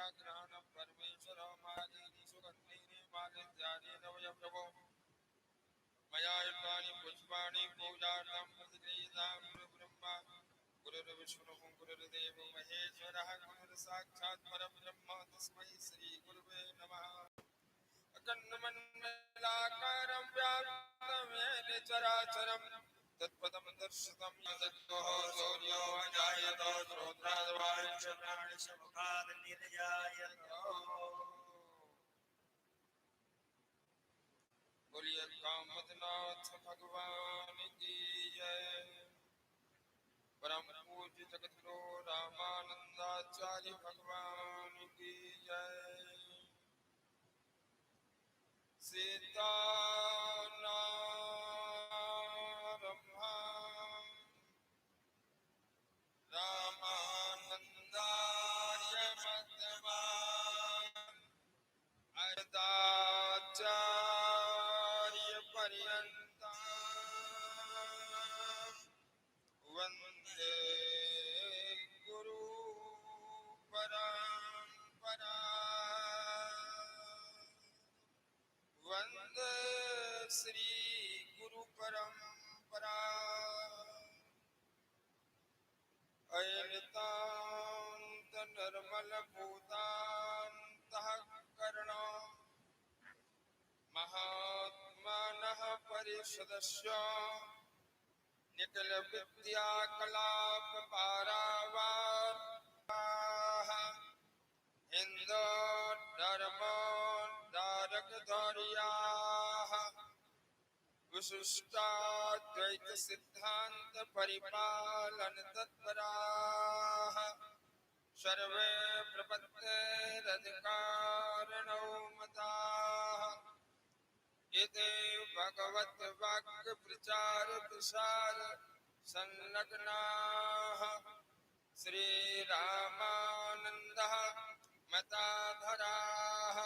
व्याघ्राणं परमेश्वरमादीनि सुगन्धीनि मालिन्यानि नवयप्रभो मया युक्तानि पुष्पाणि पूजार्थं प्रतिगृहीतां गुरुब्रह्मा गुरुर्विष्णुः गुरुर्देवो महेश्वरः गुरुर्साक्षात् परब्रह्म तस्मै श्रीगुरुवे नमः। अखण्डमण्डलाकारं व्याप्तं येन चराचरं तत्पदं दर्शितं यदग्गो सूर्यो अजायत श्रोत्राद्वाचक्षुर्मुखाद् निर्जायत। बोलिए कामदनाथ भगवान की जय। परम पूज्य जगद्गुरु रामानंदाचार्य भगवान की जय। सीतानारम्भा रामानन्दार्य मध्यमान् आचार्य पर्यन्तां वन्दे गुरु परम्परां। वन्दे श्री गुरु परम्परां। अयनितान्त निर्मल भूतान्तःकरणो महात्मानः परिषदस्य निखिल विद्या कलाप पारावाराः हिन्दो धर्मो धारकधर्याः विशिष्टाद्वैत सिद्धांत परिपालन तत्पराः सर्वे प्रपत्तेरधिकारिणो मताः इति भगवत् वाक्य प्रचार प्रसार संलग्नाः श्रीरामानन्दः मताधराः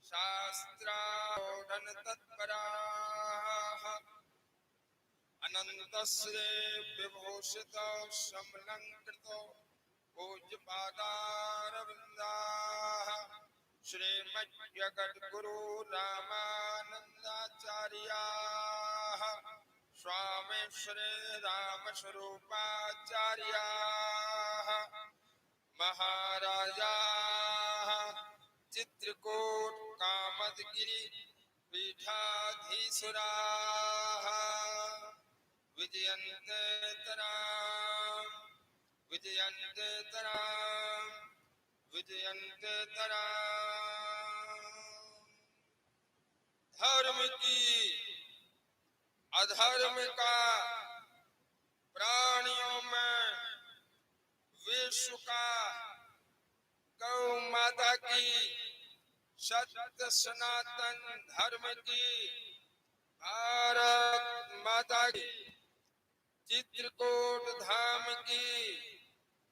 शास्त्राओढन तत्पराः अनन्तश्री विभूषित समलंकृतो पूज्यपादारविन्दाः श्रीमद्जगद्गुरु रामानन्दाचार्याः स्वामी श्री रामस्वरूपाचार्याः महाराजाः चित्रकूट कामदगिरि पीठाधीश्वराः विजयन्ते तराम विजयन्ते तराम विजयन्ते तराम। धर्म की अधर्म का प्राणियों में विश्व का गौ माता की सत्य सनातन धर्म की भारत माता की चित्रकूट धाम की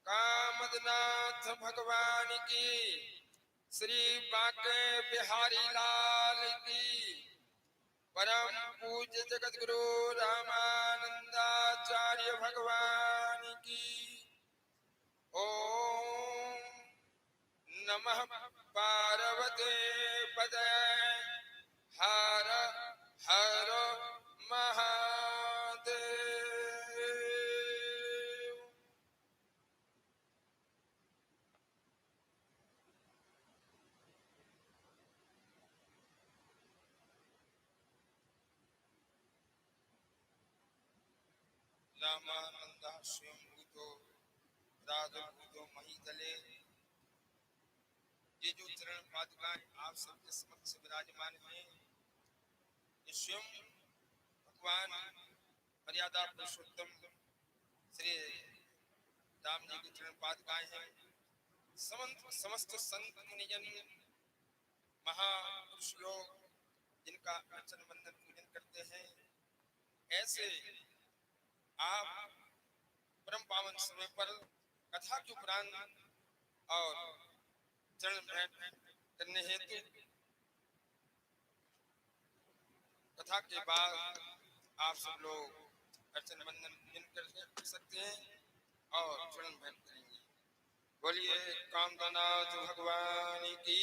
कामदनाथ भगवान की श्री बांके बिहारी लाल की परम पूज्य जगद्गुरु रामानंदाचार्य भगवान की ओम नमः पार्वती पदे हर हर महादेव। रामानंदा स्वयं भूतो राजभूतो महीतले। ये जो चरण पादुकाएं आप सबके समक्ष विराजमान हैं, ये स्वयं भगवान मर्यादा पुरुषोत्तम श्री राम जी की चरण पादुकाएं हैं। समस्त संत मुनिजन महापुरुष लोग जिनका अर्चन वंदन पूजन करते हैं, ऐसे आप परम पावन समय पर कथा के उपरांत और चरण भेंट करने हेतु कथा के बाद आप सब लोग अर्चन वंदन पूजन कर सकते हैं और चरण भेंट करेंगे। बोलिए कामदनाथ भगवान की।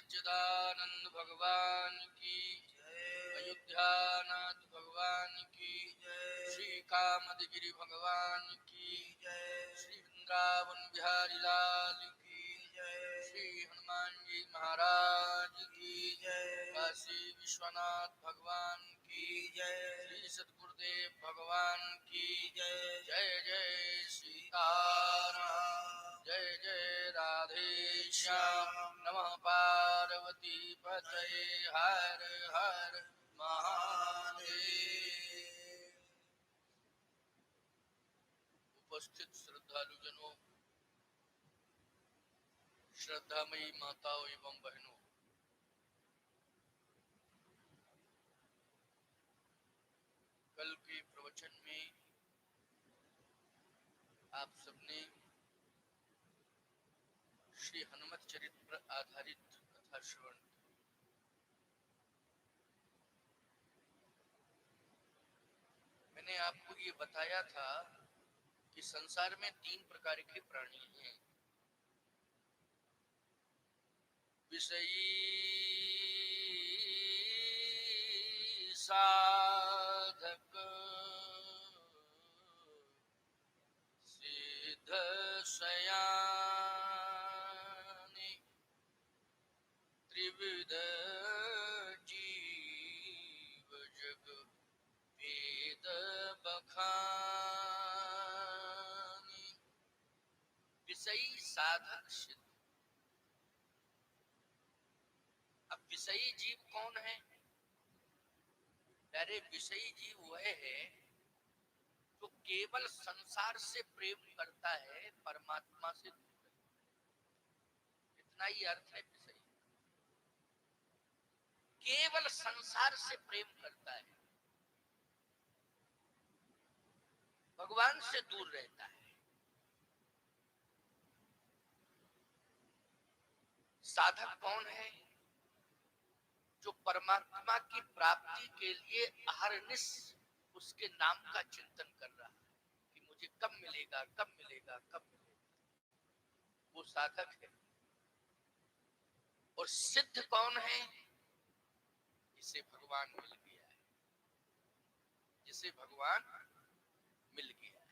सच्चिदानंद भगवान की, अयोध्यानाथ भगवान की, श्री कामदगिरि भगवान की, श्री वृंदावन बिहारी लाल की, श्री हनुमान जी महाराज की, काशी विश्वनाथ भगवान की, श्री सद्गुरुदेव भगवान की, जय जय सीताराम, जय जय राधे श्याम, नमः पार्वती पतये, हर हर महादेव। उपस्थित श्रद्धालुजनों, श्रद्धामयी माताओं एवं बहनों, कल के प्रवचन में आप सबने श्री हनुमत चरित्र पर आधारित कथा श्रवण की। मैंने आपको ये बताया था कि संसार में 3 प्रकार के प्राणी हैं। विषयी, साधक, सिद्ध सयानी, त्रिविध जीव जग वेद बखानी। विषयी, साधक, सिद्ध। अब विषयी जीव कौन है? अरे विषयी जीव वह है जो केवल संसार से प्रेम करता है, परमात्मा से दूर है। इतना ही अर्थ है विषयी। केवल संसार से प्रेम करता है, भगवान से दूर रहता है। साधक कौन है? जो परमात्मा की प्राप्ति के लिए अहरनिश उसके नाम का चिंतन कर रहा है कि मुझे कब मिलेगा, कब मिलेगा, कब मिलेगा। वो साधक है। और सिद्ध कौन है? जिसे भगवान मिल गया है, जिसे भगवान मिल गया है।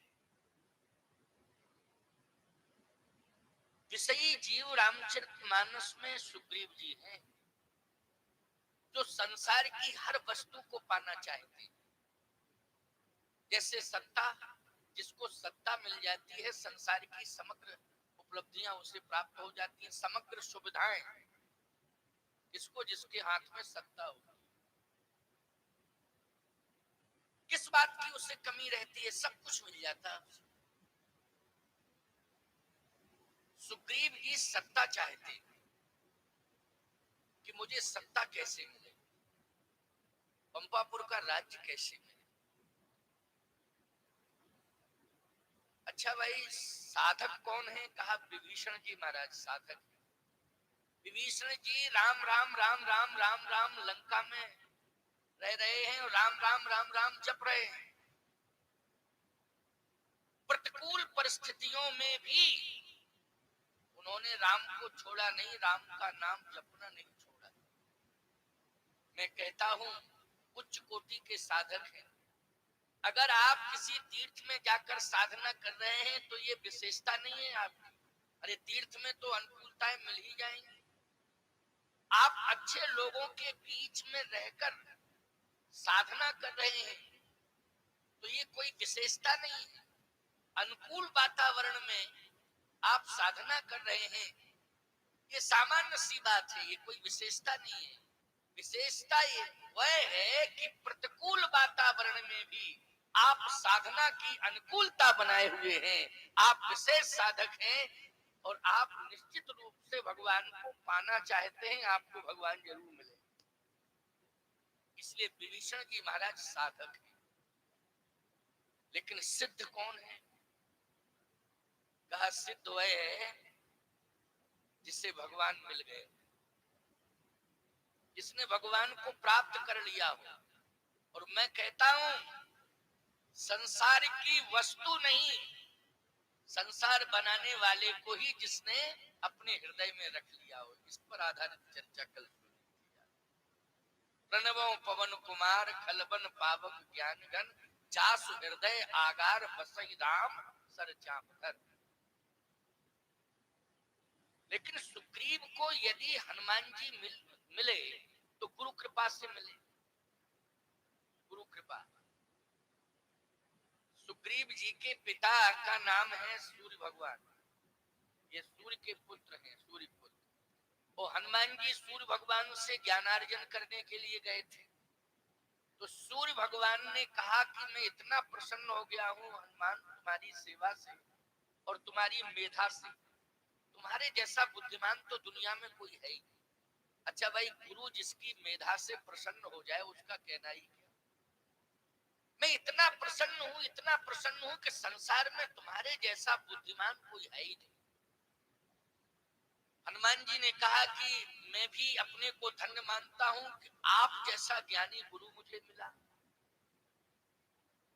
विषयी जीव रामचरितमानस में सुग्रीव जी हैं, जो संसार की हर वस्तु को पाना चाहते हैं। जैसे सत्ता, जिसको सत्ता मिल जाती है, संसार की समग्र उपलब्धियां उसे प्राप्त हो जाती हैं, समग्र सुविधाएं जिसको, जिसके हाथ में सत्ता हो। किस बात की उसे कमी रहती है? सब कुछ मिल जाता। सुग्रीव जी सत्ता चाहते कि मुझे सत्ता कैसे मिले, पंपापुर का राज्य कैसे मिले। अच्छा भाई, साधक कौन है? कहा विभीषण जी महाराज साधक। विभीषण जी राम राम राम राम राम राम लंका में रह रहे हैं और राम राम राम राम जप रहे हैं। प्रतिकूल परिस्थितियों में भी उन्होंने राम को छोड़ा नहीं, राम का नाम जपना नहीं छोड़ा। मैं कहता हूं उच्च कोटि के साधक हैं। अगर आप किसी तीर्थ में जाकर साधना कर रहे हैं तो ये विशेषता नहीं है आपकी। अरे तीर्थ में तो अनुकूलताएं मिल ही जाएंगी। आप अच्छे लोगों के बीच में रहकर साधना कर रहे हैं तो ये कोई विशेषता नहीं है। अनुकूल वातावरण में आप साधना कर रहे हैं, ये सामान्य सी बात है, ये कोई विशेषता नहीं है। विशेषता ये वह है कि प्रतिकूल वातावरण में भी आप साधना की अनुकूलता बनाए हुए हैं। आप विशेष साधक हैं और आप निश्चित रूप से भगवान को पाना चाहते हैं, आपको भगवान जरूर मिले। इसलिए विभीषण जी महाराज साधक हैं। लेकिन सिद्ध कौन है? कहा सिद्ध वह है जिससे भगवान मिल गए, जिसने भगवान को प्राप्त कर लिया हो। और मैं कहता हूं संसार की वस्तु नहीं, संसार बनाने वाले को ही जिसने अपने हृदय में रख लिया हो, इस पर आधारित चर्चा कल प्रणवों पवन कुमार खलबन पावक ज्ञान गण जासु हृदय आगार बसई राम सर चापकर। लेकिन सुग्रीव को यदि हनुमान जी मिले तो गुरु कृपा से मिले, गुरु कृपा। सुग्रीव जी के पिता का नाम है सूर्य भगवान, ये सूर्य के पुत्र हैं, सूर्य पुत्र। और हनुमान जी सूर्य भगवान से ज्ञानार्जन करने के लिए गए थे। तो सूर्य भगवान ने कहा कि मैं इतना प्रसन्न हो गया हूँ हनुमान तुम्हारी सेवा से और तुम्हारी मेधा से, तुम्हारे जैसा बुद्धिमान तो दुनिया में कोई है ही। अच्छा भाई, गुरु जिसकी मेधा से प्रसन्न हो जाए उसका कहना ही क्या। मैं इतना प्रसन्न हूँ, इतना प्रसन्न हूँ कि संसार में तुम्हारे जैसा बुद्धिमान कोई है ही नहीं। हनुमान जी ने कहा कि मैं भी अपने को धन्य मानता हूँ कि आप जैसा ज्ञानी गुरु मुझे मिला।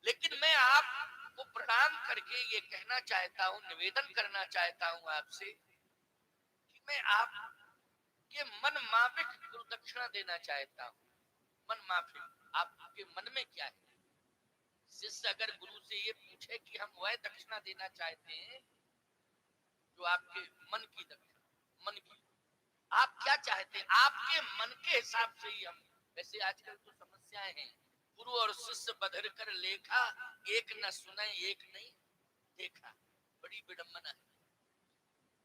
लेकिन मैं आपको प्रणाम करके ये कहना चाहता हूँ, निवेदन करना चाहता हूँ आपसे कि मैं आपके मन माफिक गुरु दक्षिणा देना चाहता हूँ। मन माफिक, आपके मन में क्या है? शिष्य अगर गुरु से ये पूछे कि हम वह दक्षिणा देना चाहते हैं जो आपके मन की दक्षिणा, मन की, आप क्या चाहते हैं? आपके मन के हिसाब से ही हम। वैसे आजकल तो समस्याएं हैं, गुरु और शिष्य बधर कर लेखा, एक न सुने एक नहीं देखा, बड़ी विडंबना है।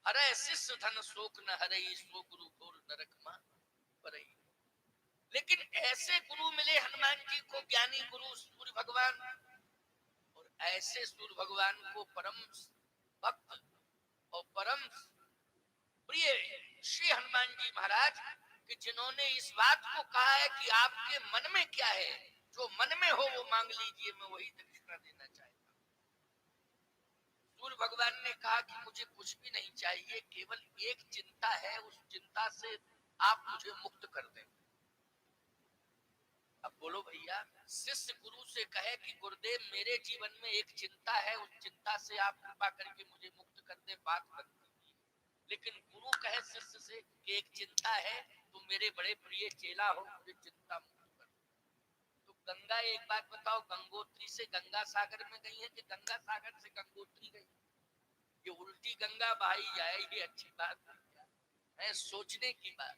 हरे शिष्य धन शोक न हरई, सो गुरु घोर नरक मा परई। लेकिन ऐसे गुरु मिले हनुमान जी को, ज्ञानी गुरु सूर्य भगवान, और ऐसे सूर्य भगवान को परम भक्त और परम प्रिय श्री हनुमान जी महाराज कि जिन्होंने इस बात को कहा है कि आपके मन में क्या है, जो मन में हो वो मांग लीजिए, मैं वही दक्षिणा देना चाहता हूँ। सूर्य भगवान ने कहा कि मुझे कुछ भी नहीं चाहिए, केवल एक चिंता है, उस चिंता से आप मुझे मुक्त कर दें। अब बोलो भैया, शिष्य गुरु से कहे कि गुरुदेव मेरे जीवन में एक चिंता है, उस चिंता से आप कृपा करके मुझे मुक्त कर दे, बात बनती है। लेकिन गुरु कहे शिष्य से कि एक चिंता है, तुम मेरे बड़े प्रिय चेला हो, मुझे चिंता मुक्त कर। तो गंगा, एक बात बताओ, गंगोत्री से गंगा सागर में गई है कि गंगा सागर से गंगोत्री गई? ये उल्टी गंगा बहाई जाए, ये अच्छी बात है? सोचने की बात।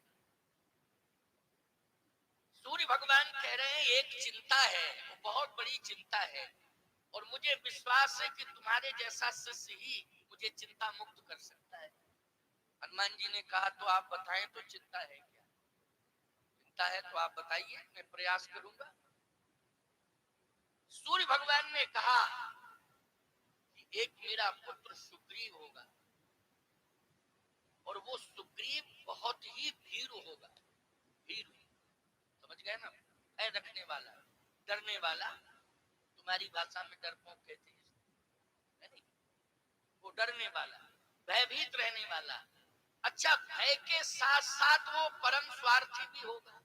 सूर्य भगवान कह रहे हैं एक चिंता है, वो बहुत बड़ी चिंता है, और मुझे विश्वास है कि तुम्हारे जैसा शिष्य ही मुझे चिंता मुक्त कर सकता है। हनुमान जी ने कहा तो आप बताएं तो चिंता है क्या? चिंता है तो आप बताइए, मैं प्रयास करूंगा। सूर्य भगवान ने कहा कि एक मेरा पुत्र सुग्रीव होगा, और वो सुग्रीव बहुत ही भीरू होगा। भीरू, समझ गए ना? है रखने वाला, डरने वाला, तुम्हारी भाषा में डरपोक कहते हैं, वो डरने वाला, भयभीत रहने वाला। अच्छा, भय के साथ साथ वो परम स्वार्थी भी होगा।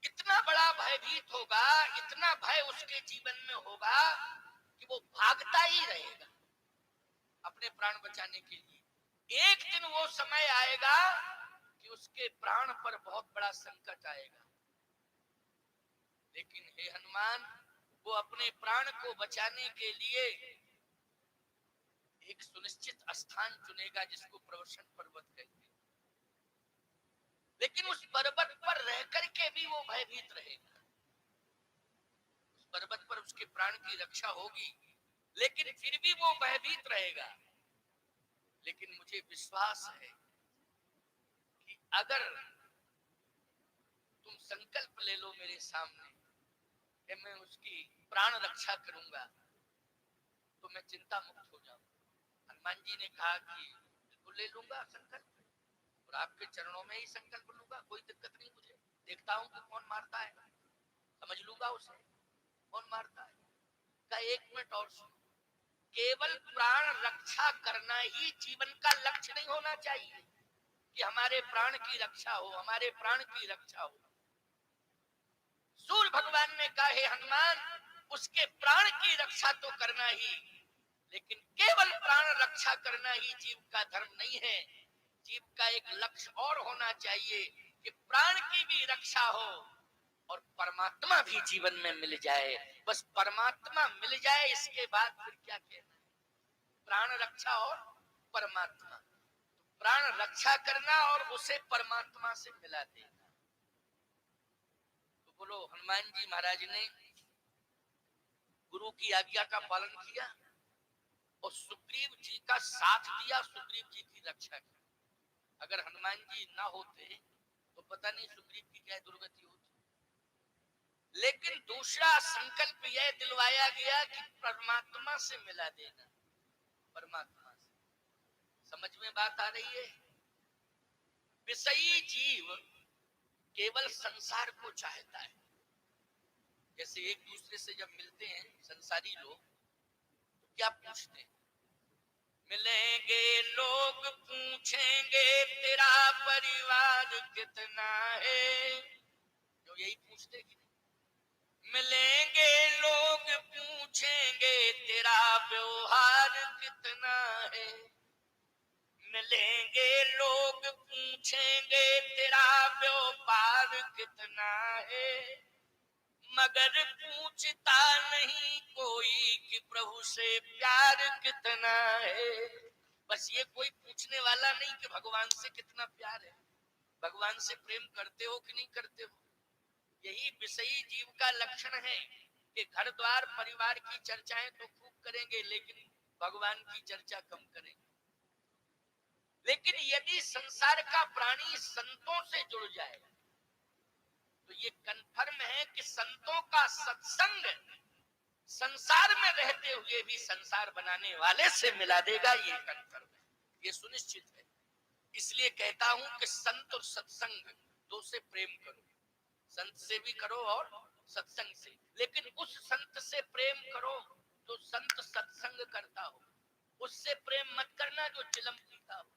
इतना बड़ा भयभीत होगा, इतना भय उसके जीवन में होगा कि वो भागता ही रहेगा अपने प्राण बचाने के लिए। एक दिन वो समय आएगा कि उसके प्राण पर बहुत बड़ा संकट आएगा, लेकिन हे हनुमान, वो अपने प्राण को बचाने के लिए एक सुनिश्चित स्थान चुनेगा जिसको प्रवसन पर्वत कहते हैं। लेकिन उस पर्वत पर रह करके भी वो भयभीत रहेगा। उस पर्वत पर उसके प्राण की रक्षा होगी, लेकिन फिर भी वो भयभीत रहेगा। लेकिन मुझे विश्वास है कि अगर तुम संकल्प ले लो मेरे सामने कि मैं उसकी प्राण रक्षा करूंगा, तो मैं चिंता मुक्त हो जाऊंगा। हनुमान जी ने कहा कि बिल्कुल ले लूंगा संकल्प, और आपके चरणों में ही संकल्प लूंगा, कोई दिक्कत नहीं मुझे। देखता हूं कि कौन मारता है, समझ लूंगा उसे कौन मारता है। का एक मिनट और सुनो, केवल प्राण रक्षा करना ही जीवन का लक्ष्य नहीं होना चाहिए कि हमारे प्राण की रक्षा हो, हमारे प्राण की रक्षा हो। सूर्य भगवान ने कहा हे हनुमान, उसके प्राण की रक्षा तो करना ही, लेकिन केवल प्राण रक्षा करना ही जीव का धर्म नहीं है। जीव का एक लक्ष्य और होना चाहिए कि प्राण की भी रक्षा हो और परमात्मा भी जीवन में मिल जाए। बस परमात्मा मिल जाए, इसके बाद फिर क्या कहना है। प्राण रक्षा और परमात्मा, प्राण रक्षा करना और उसे परमात्मा से मिला देना। तो बोलो, हनुमान जी महाराज ने गुरु की आज्ञा का पालन किया और सुग्रीव जी का साथ दिया, सुग्रीव जी की रक्षा की। अगर हनुमान जी ना होते तो पता नहीं सुग्रीव की क्या दुर्गति होती। लेकिन दूसरा संकल्प यह दिलवाया गया कि परमात्मा से मिला देना, परमात्मा से। समझ में बात आ रही है? विषयी जीव केवल संसार को चाहता है। जैसे एक दूसरे से जब मिलते हैं संसारी लोग तो क्या पूछते हैं? मिलेंगे लोग पूछेंगे तेरा परिवार कितना है, जो यही पूछते कि नहीं? मिलेंगे लोग पूछेंगे तेरा व्यवहार कितना है, मिलेंगे लोग पूछेंगे तेरा व्यापार कितना है, मगर पूछता नहीं कोई कि प्रभु से प्यार कितना है। बस ये कोई पूछने वाला नहीं कि भगवान से कितना प्यार है, भगवान से प्रेम करते हो कि नहीं करते हो। यही विषयी जीव का लक्षण है कि घर द्वार परिवार की चर्चाएं तो खूब करेंगे लेकिन भगवान की चर्चा कम करेंगे। लेकिन यदि संसार का प्राणी संतों से जुड़ जाए तो ये कन्फर्म है कि संतों का सत्संग संसार में रहते हुए भी संसार बनाने वाले से मिला देगा। ये कन्फर्म है, ये सुनिश्चित है। इसलिए कहता हूं कि संत और सत्संग दो से प्रेम करो, संत से भी करो और सत्संग से। लेकिन उस संत से प्रेम करो जो संत सत्संग करता हो, उससे प्रेम मत करना जो चिलम पीता हो।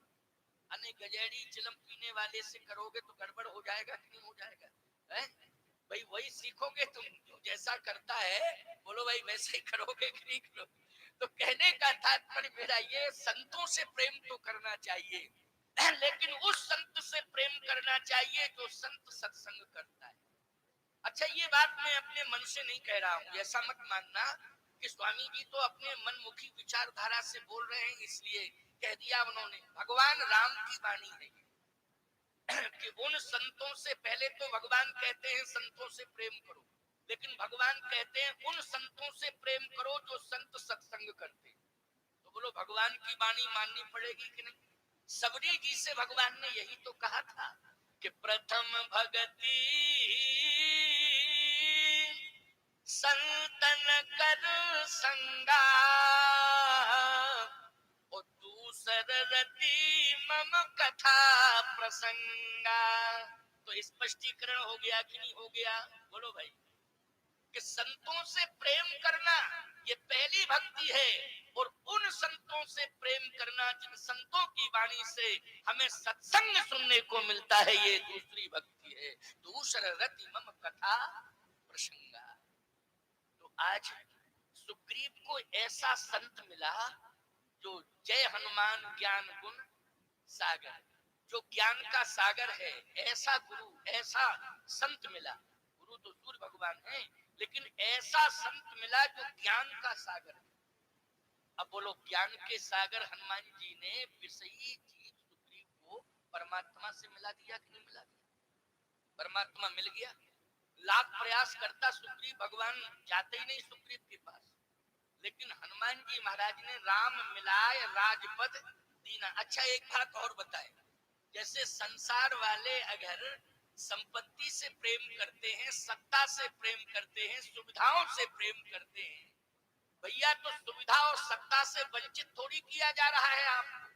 अने गजेड़ी चिलम पीने वाले से करोगे तो गड़बड़ हो जाएगा कि नहीं हो जाएगा? है भाई, वही सीखोगे तुम, जो जैसा करता है बोलो भाई वैसे ही करोगे कि नहीं करोगे। तो कहने का तात्पर्य मेरा ये, संतों से प्रेम तो करना चाहिए लेकिन उस संत से प्रेम करना चाहिए जो संत सत्संग करता है। अच्छा, ये बात मैं अपने मन से नहीं कह रहा हूं, ऐसा मत मानना कि स्वामी जी तो अपने मनमुखी विचारधारा से बोल रहे हैं इसलिए कह दिया उन्होंने। भगवान राम की वाणी है कि उन संतों से, पहले तो भगवान कहते हैं संतों से प्रेम करो, लेकिन भगवान कहते हैं उन संतों से प्रेम करो जो संत सत्संग करते हैं। तो बोलो, भगवान की वाणी माननी पड़ेगी कि नहीं? सबरी जी से भगवान ने यही तो कहा था कि प्रथम भगति संतन कर संगा और दूसर रति मम कथा प्रसंगा। तो स्पष्टीकरण हो गया कि नहीं हो गया? बोलो भाई, कि संतों से प्रेम करना ये पहली भक्ति है और उन संतों से प्रेम करना जिन संतों की वाणी से हमें सत्संग सुनने को मिलता है, ये दूसरी भक्ति है। दूसर रति मम कथा प्रसंगा। तो आज सुग्रीव को ऐसा संत मिला जो जय हनुमान ज्ञान गुण सागर, जो ज्ञान का सागर है, ऐसा गुरु, ऐसा संत मिला। गुरु तो सूर्य भगवान है, लेकिन ऐसा संत मिला जो ज्ञान का सागर है। अब बोलो, ज्ञान के सागर हनुमान जी ने विषयी जीव सुग्रीव को परमात्मा से मिला दिया कि नहीं मिला दिया? परमात्मा मिल गया। लाख प्रयास करता सुग्रीव, भगवान जाते ही नहीं सुग्रीव के पास, लेकिन हनुमान जी महाराज ने राम मिलाए राजपद दीना। अच्छा, एक बात और बताए, जैसे संसार वाले अगर संपत्ति से प्रेम करते हैं, सत्ता से प्रेम करते हैं, सुविधाओं से प्रेम करते हैं, भैया तो सुविधा और सत्ता से वंचित थोड़ी किया जा रहा है आपको।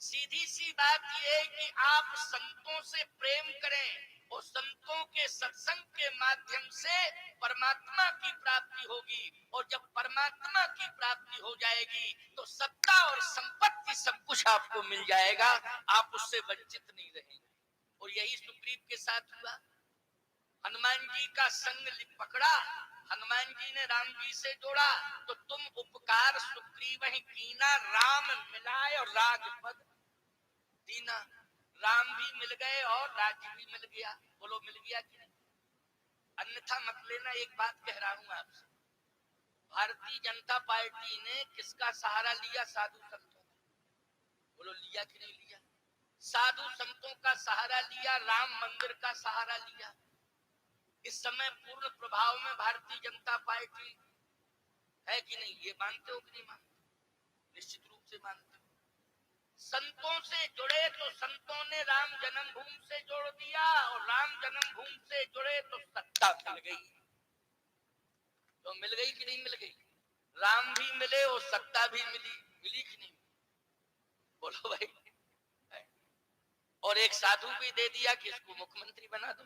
सीधी सी बात यह है कि आप संतों से प्रेम करें और संतों के सत्संग के माध्यम से परमात्मा की प्राप्ति होगी, और जब परमात्मा की प्राप्ति हो जाएगी तो सत्ता और संपत्ति सब कुछ आपको मिल जाएगा, आप उससे वंचित नहीं रहेंगे। और यही सुग्रीव के साथ हुआ। हनुमान जी का संग पकड़ा, हनुमान हनुमान जी ने राम जी से जोड़ा, तो तुम उपकार सुग्रीव ही कीना, राम मिलाए और राजपद दीना। राम भी मिल गए और राज्य भी मिल गया। बोलो मिल गया कि नहीं? अन्यथा मत लेना, एक बात कह रहा हूं आपसे, भारतीय जनता पार्टी ने किसका सहारा लिया? साधु संतों का। बोलो लिया कि नहीं लिया? साधु संतों का सहारा लिया, राम मंदिर का सहारा लिया। इस समय पूर्ण प्रभाव में भारतीय जनता पार्टी है कि नहीं? ये मानते हो कि नहीं मानते? निश्चित रूप से मानते हो। संतों से जुड़े तो संतों ने राम जन्मभूमि से जोड़ दिया, और राम जन्मभूमि से जुड़े तो सत्ता मिल गई। तो मिल गई कि नहीं मिल गई? राम भी मिले और सत्ता भी मिली। मिली कि नहीं? बोलो भाई। और एक साधु भी दे दिया कि इसको मुख्यमंत्री बना दो।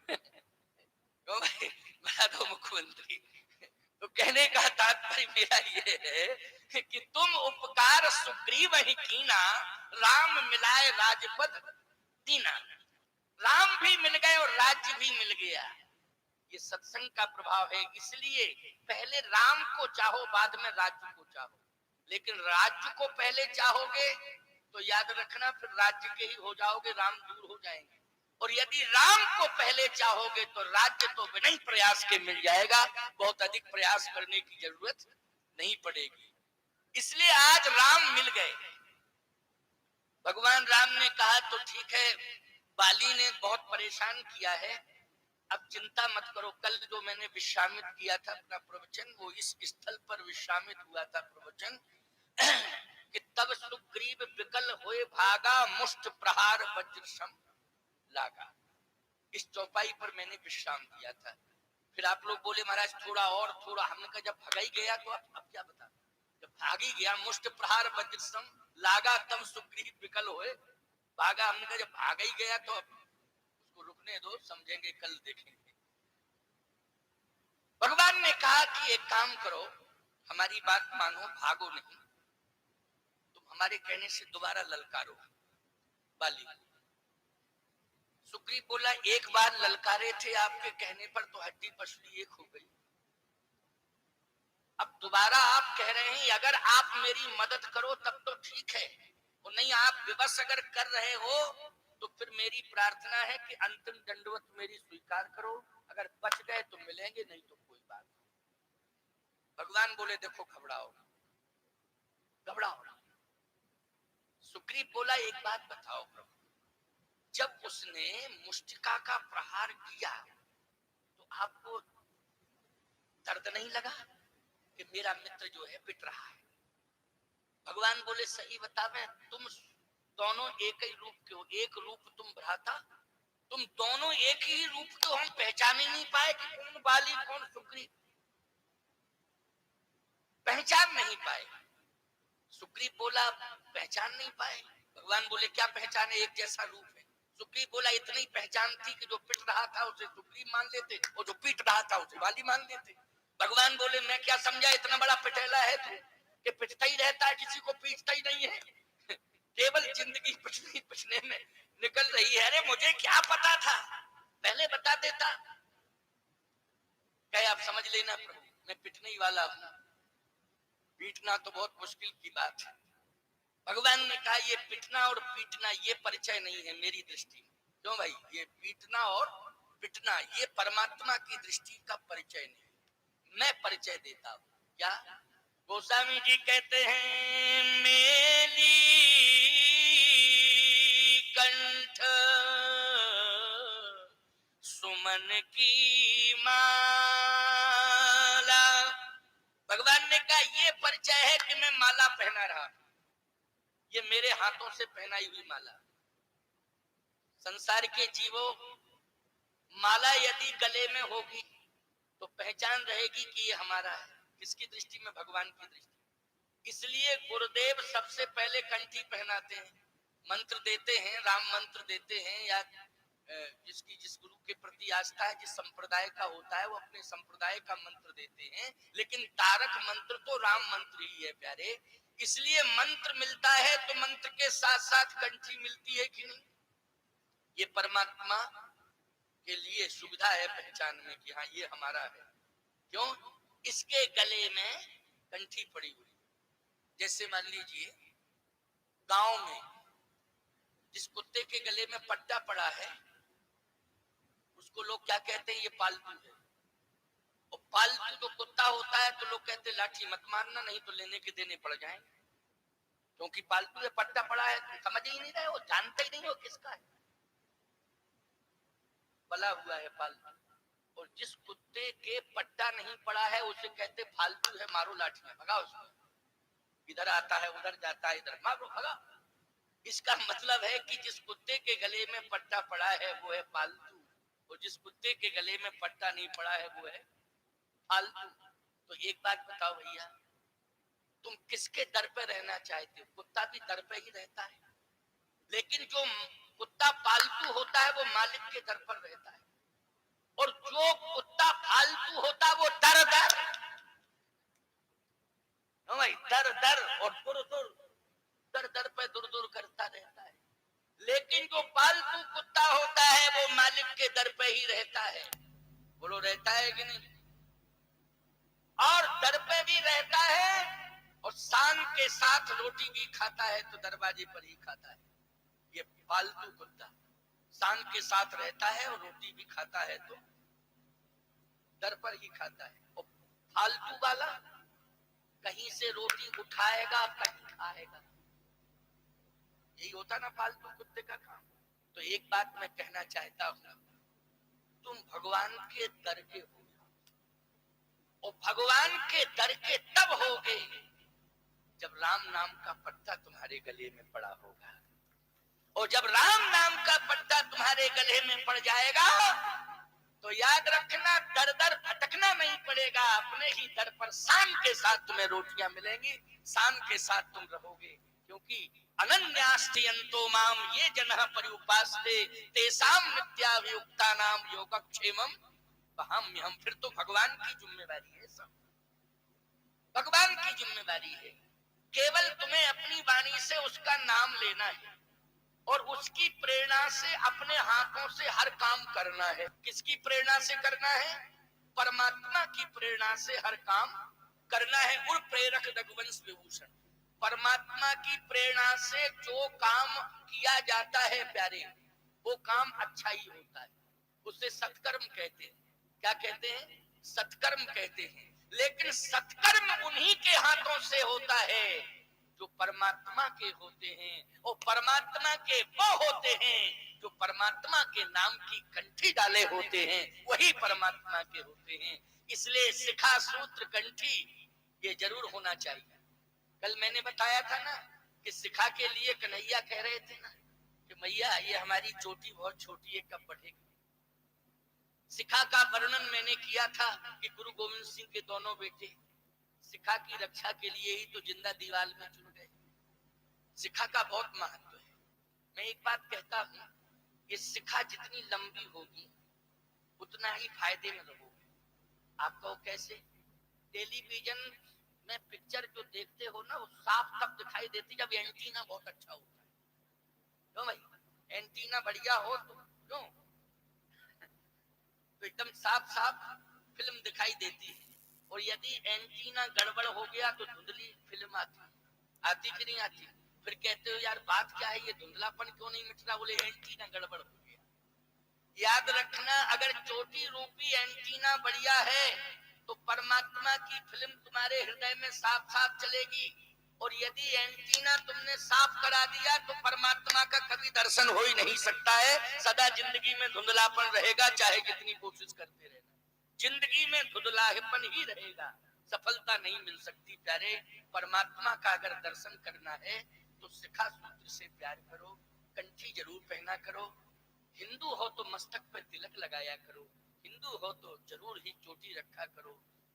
क्यों भाई? बना दो मुख्यमंत्री। तो कहने का तात्पर्य मेरा ये है कि तुम उपकार सुग्रीव ही कीना, राम मिलाए राजपद दीना। राम भी मिल गए और राज्य भी मिल गया। ये सत्संग का प्रभाव है। इसलिए पहले राम को चाहो, बाद में राज्य को चाहो। लेकिन राज्य को पहले चाहोगे तो याद रखना फिर राज्य के ही हो जाओगे, राम दूर हो जाएंगे। और यदि राम को पहले चाहोगे तो राज्य तो बिना ही प्रयास के मिल जाएगा, बहुत अधिक प्रयास करने की जरूरत नहीं पड़ेगी। इसलिए आज राम मिल गए। भगवान राम ने कहा तो ठीक है, बाली ने बहुत परेशान किया है, अब चिंता मत करो। कल जो मैंने विश्रामित किया था अपना प्रवचन, वो इस स्थल पर विश्रामित हुआ था प्रवचन कि तब सुग्रीव विकल होए भागा, मुष्ट प्रहार वज्र सम लागा। इस चौपाई पर मैंने विश्राम किया था। फिर आप लोग बोले महाराज थोड़ा और थोड़ा। हमने कहा जब भागा ही गया तो अब क्या बता। जब भाग ही गया, मुष्ट प्रहार वज्र सम लागा, तब सुग्रीव विकल होए भागा। हमने कहा जब भाग ही गया तो अब उसको रुकने दो, समझेंगे कल देखेंगे। भगवान ने कहा कि एक काम करो, हमारी बात मानो, भागो नहीं, तुम हमारे कहने से दोबारा ललकारो बाली। सुग्रीव बोला एक बार ललकारे थे आपके कहने पर तो हड्डी पसली एक हो गई, अब दोबारा आप कह रहे हैं अगर आप मेरी मदद करो तब तो ठीक है, और नहीं आप विवश अगर कर रहे हो तो फिर मेरी प्रार्थना है कि अंतिम दंडवत मेरी स्वीकार करो। अगर बच गए तो मिलेंगे, नहीं तो कोई बात नहीं। भगवान बोले देखो घबराओ घबराओ। सुग्रीव बोला एक बात बताओ प्रभु, जब उसने मुष्टिका का प्रहार किया तो आपको दर्द नहीं लगा कि मेरा मित्र जो है पिट रहा है? भगवान बोले सही बतावे, तुम दोनों एक ही रूप के हो, एक रूप तुम भ्राता, तुम दोनों एक ही रूप के हो। हम पहचान ही नहीं पाए कि कौन बाली कौन सुग्रीव, पहचान नहीं पाए। सुग्रीव बोला पहचान नहीं पाए। भगवान बोले क्या पहचाने, एक जैसा रूप है। सुग्रीव बोला इतनी पहचान थी कि जो पिट रहा था उसे सुग्रीव मान लेते और जो पीट रहा था उसे बाली मान लेते। भगवान बोले मैं क्या समझा, इतना बड़ा पिटेला है तू कि पिटता ही रहता है, किसी को पीटता ही नहीं है। केवल जिंदगी पिटने में निकल रही है। अरे मुझे क्या पता था, पहले बता देता। कहे आप समझ लेना प्रभु, मैं पिटने ही वाला हूं, पीटना तो बहुत मुश्किल की बात है। भगवान ने कहा ये पिटना और पीटना ये परिचय नहीं है मेरी दृष्टि में। क्यों भाई? ये पीटना और पिटना ये परमात्मा की दृष्टि का परिचय नहीं, मैं परिचय देता हूं। क्या गोस्वामी जी कहते हैं, मेली कंठ सुमन की माला। भगवान ने कहा ये परिचय है कि मैं माला पहना रहा, ये मेरे हाथों से पहनाई हुई माला। संसार के जीवों, माला यदि गले में होगी तो पहचान रहेगी कि ये हमारा है। किसकी दृष्टि में? भगवान की दृष्टि। इसलिए गुरुदेव सबसे पहले कंठी पहनाते हैं, मंत्र देते हैं, राम मंत्र देते हैं, या जिसकी जिस गुरु के प्रति आस्था है, जिस संप्रदाय का होता है वो अपने संप्रदाय का मंत्र देते हैं। लेकिन तारक मंत्र तो राम मंत्र ही है प्यारे। इसलिए मंत्र मिलता है तो मंत्र के साथ साथ कंठी मिलती है कि नहीं? ये परमात्मा के लिए सुविधा है पहचान में कि हाँ ये हमारा है। क्यों? इसके गले में कंठी पड़ी हुई। जैसे मान लीजिए गांव में जिस कुत्ते के गले में पट्टा पड़ा है उसको लोग क्या कहते हैं? ये पालतू है। और पालतू जो कुत्ता होता है तो लोग कहते हैं लाठी मत मारना, नहीं तो लेने के देने पड़ जाएंगे। क्योंकि पालतू है, पट्टा पड़ा है, समझ ही नहीं रहे, वो जानते ही नहीं हो किसका है, पला हुआ है पालतू। और जिस कुत्ते के पट्टा नहीं पड़ा है उसे कहते फालतू है, मारो लाठी में भगाओ उसको, इधर आता है उधर जाता है, इधर मारो भगाओ। इसका मतलब है कि जिस कुत्ते के गले में पट्टा पड़ा है वो है पालतू, और जिस कुत्ते के गले में पट्टा नहीं पड़ा है वो है फालतू। तो एक बात बताओ भैया, तुम किसके दर पे रहना चाहते हो? कुत्ता भी दर पे ही रहता है, लेकिन जो कुत्ता पालतू होता है वो मालिक के दर पर रहता है, और जो कुत्ता फालतू होता है वो दर दर, भाई दर दर और दुर दुर, दर दर पे दूर दूर करता रहता है। लेकिन जो पालतू कुत्ता होता है वो मालिक के दर पे ही रहता है। बोलो रहता है कि नहीं? और दर पे भी रहता है और शान के साथ रोटी भी खाता है तो दरवाजे पर ही खाता है। ये पालतू कुत्ता शान के साथ रहता है और रोटी भी खाता है तो दर पर ही खाता है। और फालतू वाला कहीं से रोटी उठाएगा कहीं खाएगा, यही होता ना फालतू कुत्ते का काम। तो एक बात मैं कहना चाहता हूं, तुम भगवान के दर के हो, और भगवान के दर के तब होगे जब राम नाम का पट्टा तुम्हारे गले में पड़ा होगा। और जब राम नाम का पट्टा तुम्हारे गले में पड़ जाएगा तो याद रखना दर दर भटकना नहीं पड़ेगा, अपने ही दर पर शान के साथ तुम्हें रोटियां मिलेंगी, शान के साथ तुम रहोगे। क्योंकि अनन्यास्त्यंतो माम ये जनः पर्युपास्ते तेषां नित्याभियुक्तानां योगक्षेमम् वहाम्यहम्। फिर तो भगवान की जिम्मेवारी है, सब भगवान की जिम्मेवारी है। केवल तुम्हें अपनी वाणी से उसका नाम लेना है और उसकी प्रेरणा से अपने हाथों से हर काम करना है। किसकी प्रेरणा से करना है? परमात्मा की प्रेरणा से हर काम करना है। उर प्रेरक रघुवंश विभूषण, परमात्मा की प्रेरणा से जो काम किया जाता है प्यारे, वो काम अच्छा ही होता है, उसे सत्कर्म कहते हैं। क्या कहते हैं? सत्कर्म कहते हैं। लेकिन सत्कर्म उन्हीं के हाथों से होता है जो परमात्मा के होते हैं, और परमात्मा के वो होते हैं जो परमात्मा के नाम की कंठी डाले होते हैं, वही परमात्मा के होते हैं। इसलिए शिखा सूत्र कंठी ये जरूर होना चाहिए। कल मैंने बताया था ना कि शिखा के लिए कन्हैया कह रहे थे ना कि मैया ये हमारी चोटी बहुत छोटी है, कब बढ़ेगी। शिखा का वर्णन मैंने किया था कि गुरु गोविंद सिंह के दोनों बेटे शिखा की रक्षा के लिए ही तो जिंदा दीवार में चुन गए। शिखा का बहुत महत्व है। मैं एक बात कहता हूँ, ये शिखा जितनी लंबी होगी उतना ही फायदे में रहोगे। आप कहो कैसे? टेलीविजन में पिक्चर जो देखते हो ना वो साफ तब दिखाई देती जब एंटीना बहुत अच्छा होता है। क्यों भाई? एंटीना बढ़िया हो तो क्यों, तो एकदम साफ साफ फिल्म दिखाई देती है। और यदि एंटीना गड़बड़ हो गया तो धुंधली फिल्म आती कि नहीं आती? फिर कहते हो यार बात क्या है, ये धुंधलापन क्यों नहीं मिट रहा? बोले एंटीना गड़बड़ हो गया। याद रखना, अगर चोटी रूपी एंटीना बढ़िया है तो परमात्मा की फिल्म तुम्हारे हृदय में साफ साफ चलेगी, और यदि एंटीना तुमने साफ करा दिया तो परमात्मा का कभी दर्शन हो ही नहीं सकता है। सदा जिंदगी में धुंधलापन रहेगा, चाहे कितनी कोशिश करते रहना, जिंदगी में धुंधलापन ही रहेगा, सफलता नहीं मिल सकती। प्यारे, परमात्मा का अगर दर्शन करना है तो शिखा सूत्र से प्यार करो, कंठी जरूर पहना करो। हिंदू हो तो मस्तक पे तिलक लगाया करो, हिंदू हो तो जरूर ही चोटी रखा करो,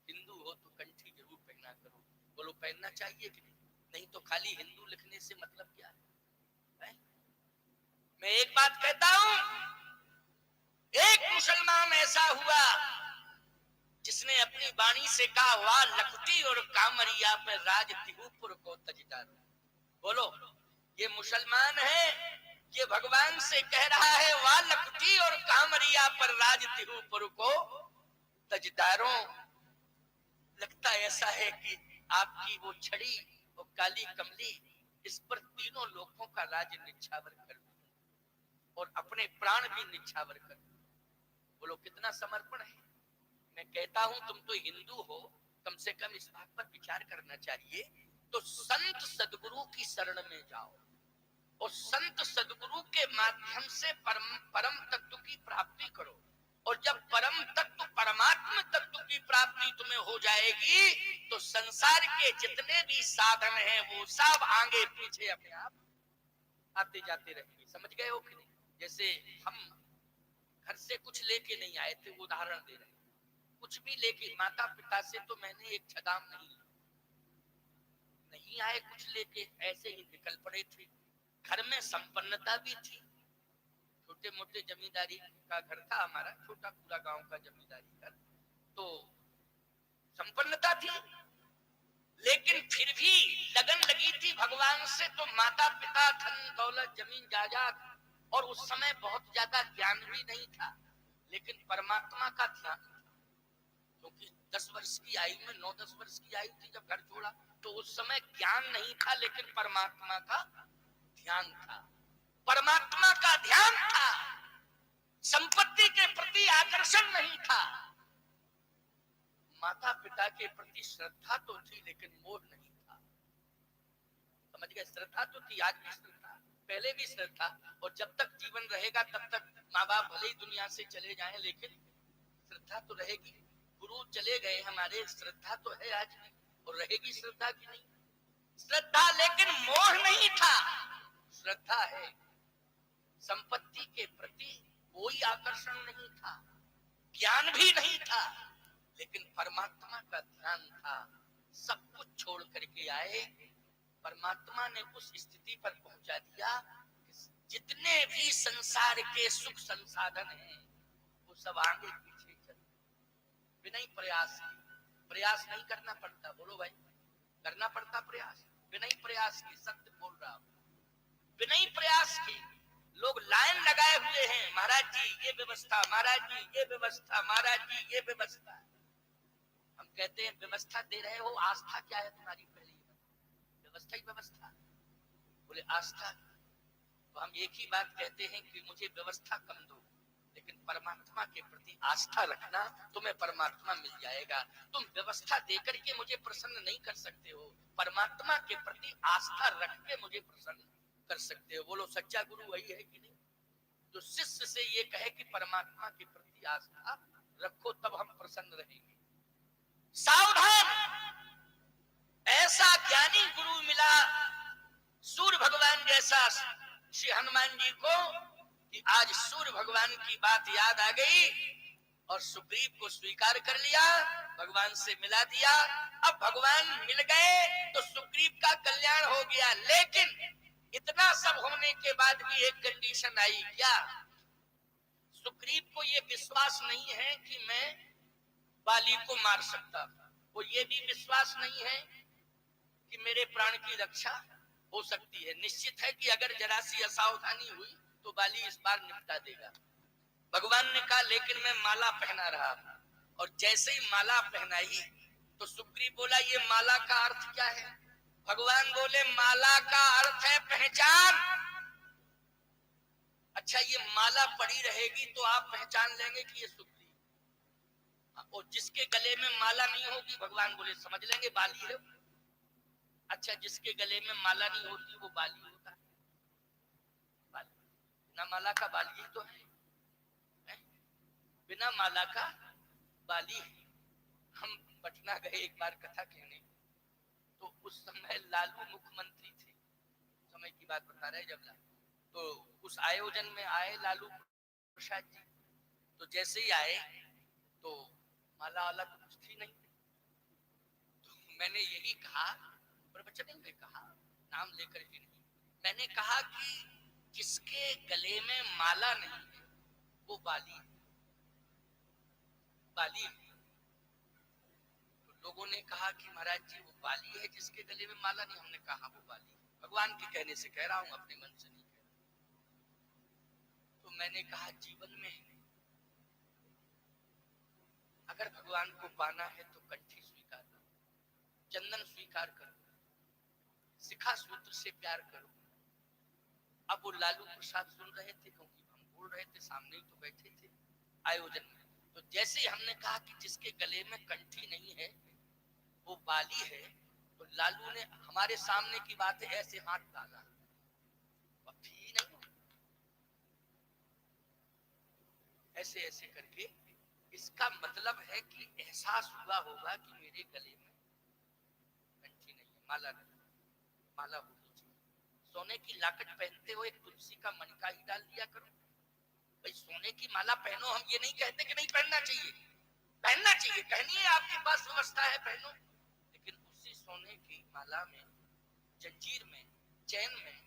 हिंदू हो तो कंठी जरूर पहना करो। बोलो पहनना चाहिए कि नहीं? नहीं तो खाली हिंदू लिखने से मतलब क्या है? मैं एक बात कहता हूं, एक मुसलमान ऐसा हुआ जिसने अपनी वाणी से कहा वाह लखटी और कामरिया पे राज तिहुपुर को तजदार। बोलो ये मुसलमान है, ये भगवान से कह रहा है वाह लखटी और कामरिया पर राज तिहुपुर को तजदारों। ऐसा है कि आपकी वो छड़ी और काली कमली, इस पर तीनों लोगों का राज निछावर कर दूं और अपने प्राण भी निछावर कर दूं। बोलो कितना समर्पण है। मैं कहता हूं तुम तो हिंदू हो, कम से कम इस बात पर विचार करना चाहिए। तो संत सदगुरु की शरण में जाओ और संत सदगुरु के माध्यम से परम तत्व की प्राप्ति करो। और जब परम तत्व परमात्म तत्व की प्राप्ति तुम्हें हो जाएगी तो संसार के जितने भी साधन हैं वो सब आगे पीछे अपने आप आते जाते रहेंगे। समझ गए हो कि नहीं? जैसे हम घर से कुछ लेके नहीं आए थे, उदाहरण दे रहे हैं, कुछ भी लेके, माता पिता से तो मैंने एक छदाम नहीं आए कुछ लेके, ऐसे ही निकल पड़े थे। घर में संपन्नता भी थी, छोटे मोटे जमींदारी का घर था हमारा, छोटा पूरा गांव का जमींदारी घर, तो संपन्नता थी। लेकिन फिर भी लगन लगी थी भगवान से, तो माता पिता, धन दौलत, जमीन जायदाद, और उस समय बहुत ज्यादा ज्ञान भी नहीं था, लेकिन परमात्मा का ध्यान था। क्योंकि 10 वर्ष की आयु में, 9-10 वर्ष की आयु थी जब घर छोड़ा, तो उस समय ज्ञान नहीं था, लेकिन परमात्मा का ध्यान था। परमात्मा का ध्यान था, संपत्ति के प्रति आकर्षण नहीं था। माता पिता के प्रति श्रद्धा तो थी लेकिन मोह नहीं था। समझ गए? श्रद्धा तो थी, आज भी श्रद्धा, पहले भी श्रद्धा, और जब तक जीवन रहेगा तब तक माँ बाप भले ही दुनिया से चले जाएं, लेकिन श्रद्धा तो रहेगी। गुरु चले गए हमारे, श्रद्धा तो है आज भी, और रहेगी श्रद्धा की नहीं श्रद्धा, लेकिन मोह नहीं था। श्रद्धा है, संपत्ति के प्रति कोई आकर्षण नहीं था, ज्ञान भी नहीं था, लेकिन परमात्मा का ध्यान था। सब कुछ छोड़ करके आए, परमात्मा ने उस स्थिति पर पहुंचा दिया, जितने भी संसार के सुख संसाधन हैं वो सब आगे पीछे चल, बिना ही प्रयास नहीं करना पड़ता। बोलो भाई, करना पड़ता प्रयास? बिना ही प्रयास के, सत्य बोल रहा हूं, बिना ही प्रयास के लोग लाइन लगाए हुए हैं, महाराज जी ये व्यवस्था, महाराज जी ये व्यवस्था, महाराज जी ये व्यवस्था। हम कहते हैं व्यवस्था दे रहे हो, आस्था क्या है तुम्हारी? पहली व्यवस्था ही व्यवस्था, बोले आस्था। तो हम एक ही बात कहते हैं कि मुझे व्यवस्था कम दो, लेकिन परमात्मा के प्रति आस्था रखना, तुम्हें परमात्मा मिल जाएगा। तुम व्यवस्था देकर के मुझे प्रसन्न नहीं कर सकते हो, परमात्मा के प्रति आस्था रख के मुझे प्रसन्न कर सकते हो। बोलो सच्चा गुरु वही है कि नहीं, जो शिष्य से ये कहे कि परमात्मा के प्रति आस्था रखो, तब हम प्रसन्न रहेंगे। सावधान, ऐसा ज्ञानी गुरु मिला सूर्य भगवान जैसा श्री हनुमान जी को, कि आज सूर्य भगवान की बात याद आ गई और सुग्रीव को स्वीकार कर लिया, भगवान से मिला दिया। अब भगवान मिल गए तो सुग्रीव का कल्याण हो गया। लेकिन इतना सब होने के बाद भी एक कंडीशन आई, क्या? सुग्रीव को ये विश्वास नहीं है कि मैं बाली को मार सकता, वो ये भी विश्वास नहीं है कि मेरे प्राण की रक्षा हो सकती है। निश्चित है कि अगर जरा सी असावधानी हुई तो बाली इस बार निपटा देगा। भगवान ने कहा लेकिन मैं माला पहना रहा, और जैसे ही माला पहनाई तो सुग्रीव बोला ये माला का अर्थ क्या है? भगवान बोले माला का अर्थ है पहचान। अच्छा, ये माला पड़ी रहेगी तो आप पहचान लेंगे कि ये सुग्रीव, और जिसके गले में माला नहीं होगी भगवान बोले समझ लेंगे बाली है। अच्छा, जिसके गले में माला नहीं होती वो बाली होता है? बाली बिना माला का बाली तो है, बिना माला का बाली है। हम पटना गए एक बार कथा कहने, तो उस समय लालू मुख्यमंत्री थे, समय की बात बता रहे जब लालू, तो उस आयोजन में आए लालू प्रसाद जी। तो जैसे ही आए तो माला वाला तो कुछ थी नहीं, तो मैंने यही कहा, प्रवचन में कहा, नाम लेकर के नहीं, मैंने कहा कि जिसके गले में माला नहीं है वो बाली है, बाली है। तो लोगों ने कहा कि महाराज जी वो बाली है जिसके गले में माला नहीं। हमने कहा वो बाली है, भगवान के कहने से कह रहा हूं, अपने मन से नहीं कह रहा। तो मैंने कहा जीवन में अगर भगवान को पाना है तो कंठी स्वीकार करो, नमस्कार करो, शिखा सूत्र से प्यार करो। अब वो लालू प्रसाद सुन रहे थे, क्योंकि हम बोल रहे थे, सामने ही तो बैठे थे आयोजन में। तो जैसे ही हमने कहा कि जिसके गले में कंठी नहीं है वो बाली है, तो लालू ने हमारे सामने की बात है ऐसे हाथ डाला, ही नहीं, ऐसे ऐसे करके। इसका मतलब है कि एहसास हुआ होगा कि मेरे गले में कंठी नहीं है, माला नहीं, माला होनी चाहिए। सोने की लाकट पहनते हो एक तुलसी का मणका ही डाल दिया करो। भाई सोने की माला पहनो, हम ये नहीं कहते कि नहीं पहनना चाहिए, पहनना चाहिए, कहनी है, आपके पास व्यवस्था है पहनो, लेकिन उसी सोने की माला में, जंजीर में, चैन में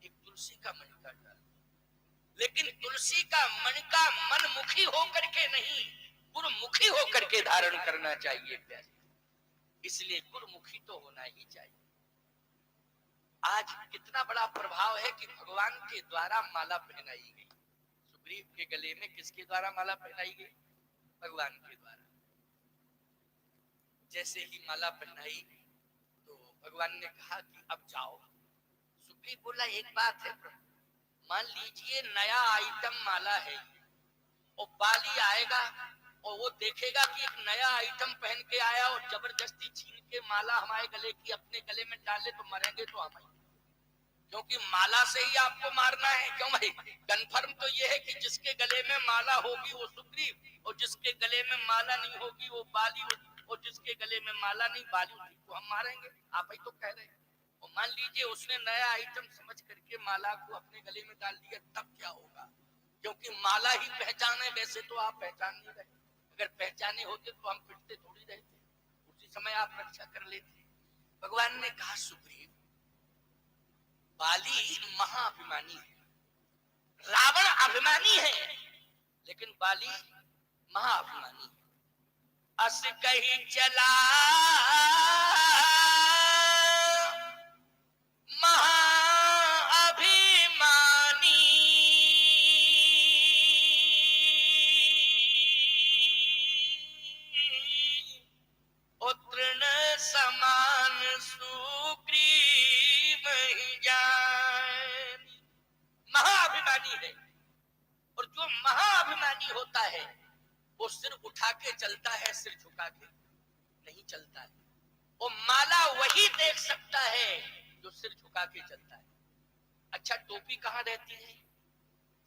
एक तुलसी का मणका डाल। लेकिन तुलसी का मणका मनमुखी होकर के नहीं, गुरुमुखी होकर के धारण करना चाहिए प्यारे। इसलिए गुरुमुखी तो होना ही चाहिए। आज कितना बड़ा प्रभाव है कि भगवान के द्वारा माला पहनाई गई। सुग्रीव के गले में किसके द्वारा माला पहनाई गई? भगवान के द्वारा। जैसे ही माला पहनाई तो भगवान ने कहा कि अब जाओ। सुग्रीव बोला एक बात है प्रभु, मान लीजिए नया आइटम माला है और बाली आएगा और वो देखेगा कि एक नया आइटम पहन के आया और जबरदस्ती छीन के माला हमारे गले की अपने गले में डाले तो मरेंगे तो हम, क्योंकि माला से ही आपको मारना है। क्यों भाई? कंफर्म तो ये है कि जिसके गले में माला होगी वो सुग्रीव, और जिसके गले में माला नहीं होगी वो बाली, और जिसके गले में माला नहीं बाली तो हम मारेंगे। आप ही तो कह रहे हैं। और मान लीजिए उसने नया आइटम समझ करके माला को अपने गले में डाल दिया, तब क्या होगा? क्योंकि माला ही पहचान है, वैसे तो आप पहचान नहीं रहे। अगर पहचाने होते तो हम पिटते थोड़ी रहते, उसी समय आप रक्षा कर लेते। भगवान ने कहा सुग्रीव, बाली महाअभिमानी है, रावण अभिमानी है, लेकिन बाली महाअभिमानी है। अस कही चला महाअभिमानी, तृण समान सुग्रीव ही जान। महाअभिमानी है, और जो महाअभिमानी होता है वो सिर उठा के चलता है, सिर झुका के नहीं चलता है। और माला वही देख सकता है जो सिर झुका के चलता है। अच्छा, टोपी कहाँ रहती है?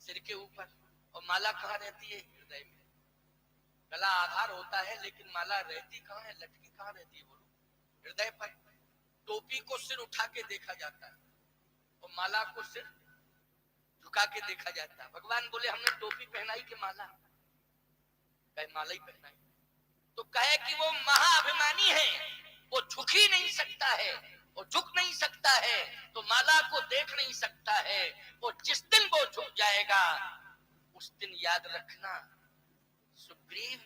सिर के ऊपर, और माला कहाँ रहती है? हृदय में। गला आधार होता है, लेकिन माला रहती कहाँ है, लटकी कहाँ रहती है? बोलो, हृदय पर। टोपी को सिर उठा के देखा जाता है और माला को सिर झुका के देखा जाता है। भगवान बोले हमने टोपी पहनाई कि माला? कहे माला ही पहनाई। तो कहे कि वो महाअभिमानी है, वो झुक ही नहीं सकता है, वो झुक नहीं सकता है तो माला को देख नहीं सकता है। और जिस दिन वो झुक जाएगा उस दिन याद रखना सुग्रीव,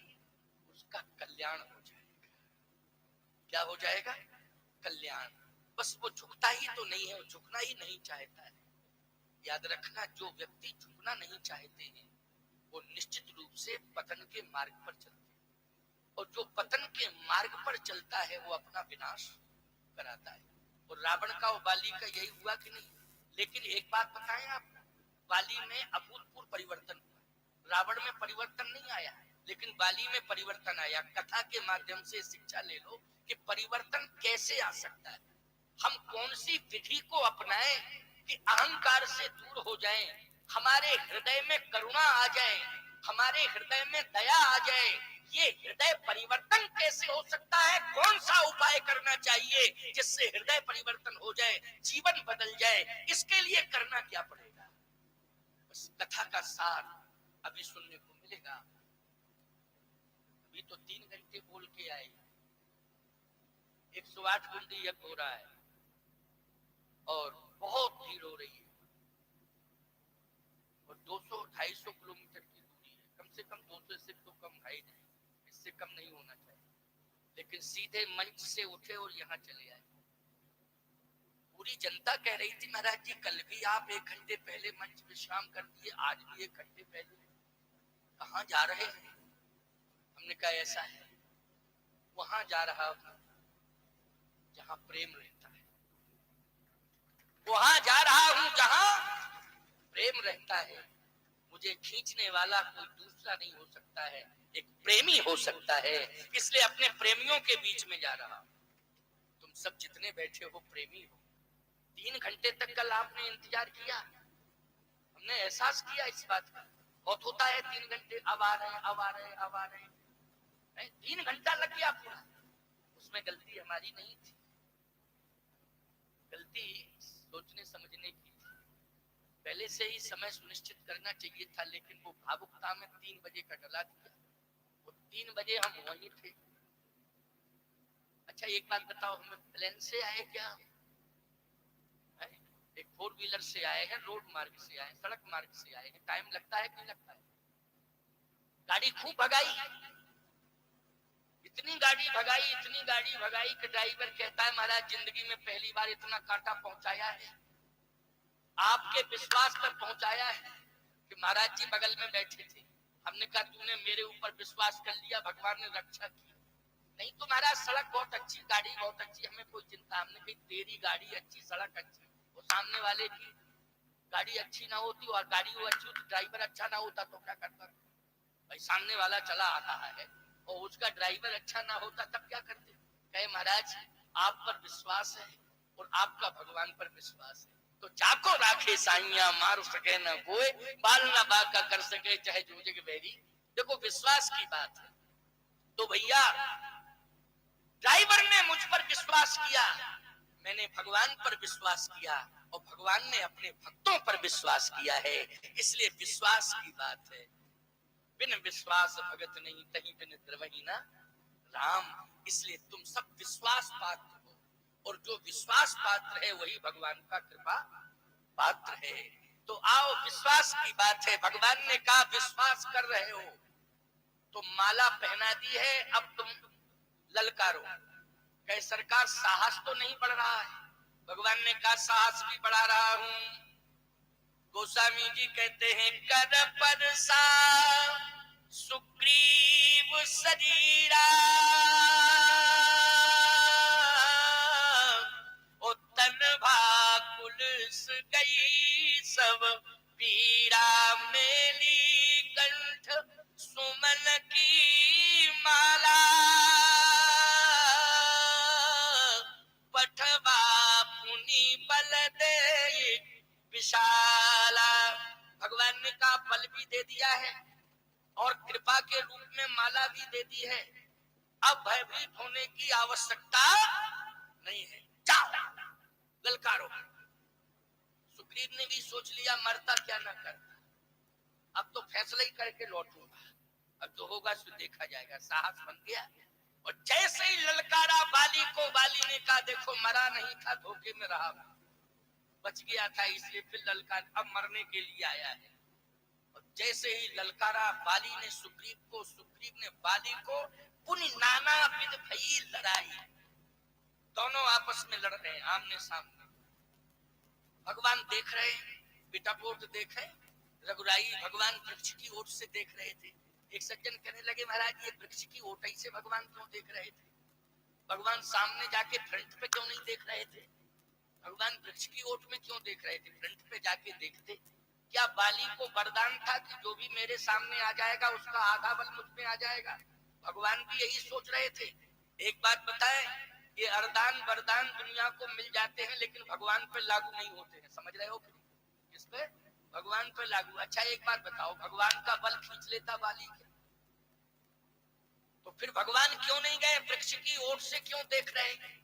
उसका कल्याण हो जाएगा। क्या हो जाएगा? कल्याण। बस वो झुकता ही तो नहीं है, वो झुकना ही नहीं चाहता है। याद रखना, जो व्यक्ति झुकना नहीं चाहते हैं वो निश्चित रूप से पतन के मार्ग पर चलते हैं, और जो पतन के मार्ग पर चलता है वो अपना विनाश कराता है। और रावण का और बाली का यही हुआ कि नहीं? लेकिन एक बात बताएं आपको, बाली में अभूतपूर्व परिवर्तन हुआ, रावण में परिवर्तन नहीं आया, लेकिन बाली में परिवर्तन आया। कथा के माध्यम से शिक्षा ले लो कि परिवर्तन कैसे आ सकता है। हम कौन सी विधि को अपनाएं कि अहंकार से दूर हो जाएं, हमारे हृदय में करुणा आ जाए, हमारे हृदय में दया आ जाए। ये हृदय परिवर्तन कैसे हो सकता है? कौन सा उपाय करना चाहिए जिससे हृदय परिवर्तन हो जाए, जीवन बदल जाए? इसके लिए करना क्या पड़ेगा? बस कथा का सार अभी सुनने को मिलेगा। अभी तो 3 घंटे बोल के आए, 108 कुंडी यज्ञ हो रहा है और बहुत भीड़ हो रही है, और 200-250 किलोमीटर की दूरी है। कम से कम 200 से तो कम है नहीं, इससे कम नहीं होना चाहिए। लेकिन सीधे मंच से उठे और यहाँ चले आए। पूरी जनता कह रही थी महाराज जी कल भी आप 1 घंटे पहले मंच विश्राम कर दिए, आज भी 1 घंटे पहले, कहाँ जा रहे हैं? हमने कहा ऐसा है, वहां जा रहा हूं। जहां प्रेम रहता है, वहां जा रहा हूं जहां प्रेम रहता है। मुझे खींचने वाला कोई दूसरा नहीं हो सकता है, एक प्रेमी हो सकता है, इसलिए अपने प्रेमियों के बीच में जा रहा हूं। तुम सब जितने बैठे हो प्रेमी हो। 3 घंटे तक कल आपने इंतजार किया, हमने एहसास किया इस बात का। बहुत होता है 3 घंटे, अब आ रहे हैं, अब आ रहे हैं, अब आ रहे हैं, 3 घंटा लग गया पूरा। उसमें गलती हमारी नहीं थी, गलती सोचने समझने की थी। पहले से ही समय सुनिश्चित करना चाहिए था, लेकिन वो भावुकता में 3 बजे का डला दिया। वो 3 बजे हम वहीं थे। अच्छा एक बात बताओ, हमें प्लेन से आए क्या? एक 4 व्हीलर से आए हैं, रोड मार्ग से आए, सड़क मार्ग से आए हैं। टाइम लगता है कि नहीं लगता है? गाड़ी खूब भगाई, इतनी गाड़ी भगाई, इतनी गाड़ी भगाई कि ड्राइवर कहता है महाराज जिंदगी में पहली बार इतना कांटा पहुंचाया है, आपके विश्वास पर पहुंचाया है कि महाराज जी बगल में बैठे थे। हमने कहा तूने मेरे ऊपर विश्वास कर लिया, भगवान ने रक्षा की। नहीं तो महाराज सड़क बहुत अच्छी, गाड़ी बहुत अच्छी, हमें कोई चिंता। हमने कही तेरी गाड़ी अच्छी, सड़क अच्छी, वो सामने वाले की गाड़ी अच्छी ना होती और गाड़ी वो अच्छी होती, ड्राइवर अच्छा ना होता तो क्या करता? भाई सामने वाला चला आ रहा है और उसका ड्राइवर अच्छा ना होता तब क्या करते? कहे महाराज आप पर विश्वास है और आपका भगवान पर विश्वास है, तो चाको राखे साइया, मार सके न कोई, बाल न बाका कर सके चाहे जूझे के बैरी। देखो विश्वास की बात है। तो भैया ड्राइवर ने मुझ पर विश्वास किया, मैंने भगवान पर विश्वास किया और भगवान ने अपने भक्तों पर विश्वास किया है। इसलिए विश्वास की बात है। बिन विश्वास भगत नहीं, कहीं बिन द्रवही ना राम। इसलिए तुम सब विश्वास पात्र हो, और जो विश्वास पात्र है वही भगवान का कृपा पात्र है। तो आओ विश्वास की बात है। भगवान ने कहा विश्वास कर रहे हो तो माला पहना दी है, अब तुम ललकारो। कहे सरकार साहस तो नहीं बढ़ रहा है? भगवान ने कहा साहस भी बढ़ा रहा हूं। गोस्वामी जी कहते हैं कर परसा सुग्रीव शरीरा, ओ तन भाकुल गई सब पीरा, मेली कंठ सुमन की माला, पठवा पुनि बल दे विशाला। भगवान ने कहा बल भी दे दिया है और कृपा के रूप में माला भी दे दी है, अब भयभीत होने की आवश्यकता नहीं है, जाओ ललकारो। सुग्रीव ने भी सोच लिया मरता क्या ना करता, अब तो फैसला ही करके लौटूंगा, अब जो होगा सो देखा जाएगा। साहस बन गया और जैसे ही ललकारा बाली को, बाली ने कहा देखो मरा नहीं था, धोखे में रहा, बच गया था, इसलिए फिर ललकार, अब मरने के लिए आया है। और जैसे ही ललकारा बाली ने सुग्रीव को, सुग्रीव ने बाली को, पुनि नाना विध भई लड़ाई। दोनों आपस में लड़ रहे हैं आमने सामने। भगवान देख रहे, पिटापोट देखे, रघुराई भगवान वृक्ष की ओट से देख रहे थे। एक सज्जन कहने लगे महाराज ये वृक्ष की ओटाई से भगवान क्यों देख रहे थे? भगवान सामने जाके फ्रंट पे क्यों नहीं देख रहे थे? भगवान वृक्ष की ओट में क्यों देख रहे थे? फ्रंट पे जाके देखते। क्या बाली को वरदान था कि जो भी मेरे सामने आ जाएगा उसका आधा बल मुझ में आ जाएगा? भगवान भी यही सोच रहे थे। एक बात बताएं, ये अरदान वरदान दुनिया को मिल जाते हैं लेकिन भगवान पे लागू नहीं होते हैं, समझ रहे हो? किस पे? भगवान पे लागू। अच्छा एक बात बताओ, भगवान का बल खींच लेता बाली के, तो फिर भगवान क्यों नहीं गए? वृक्ष की ओर से क्यों देख रहे हैं?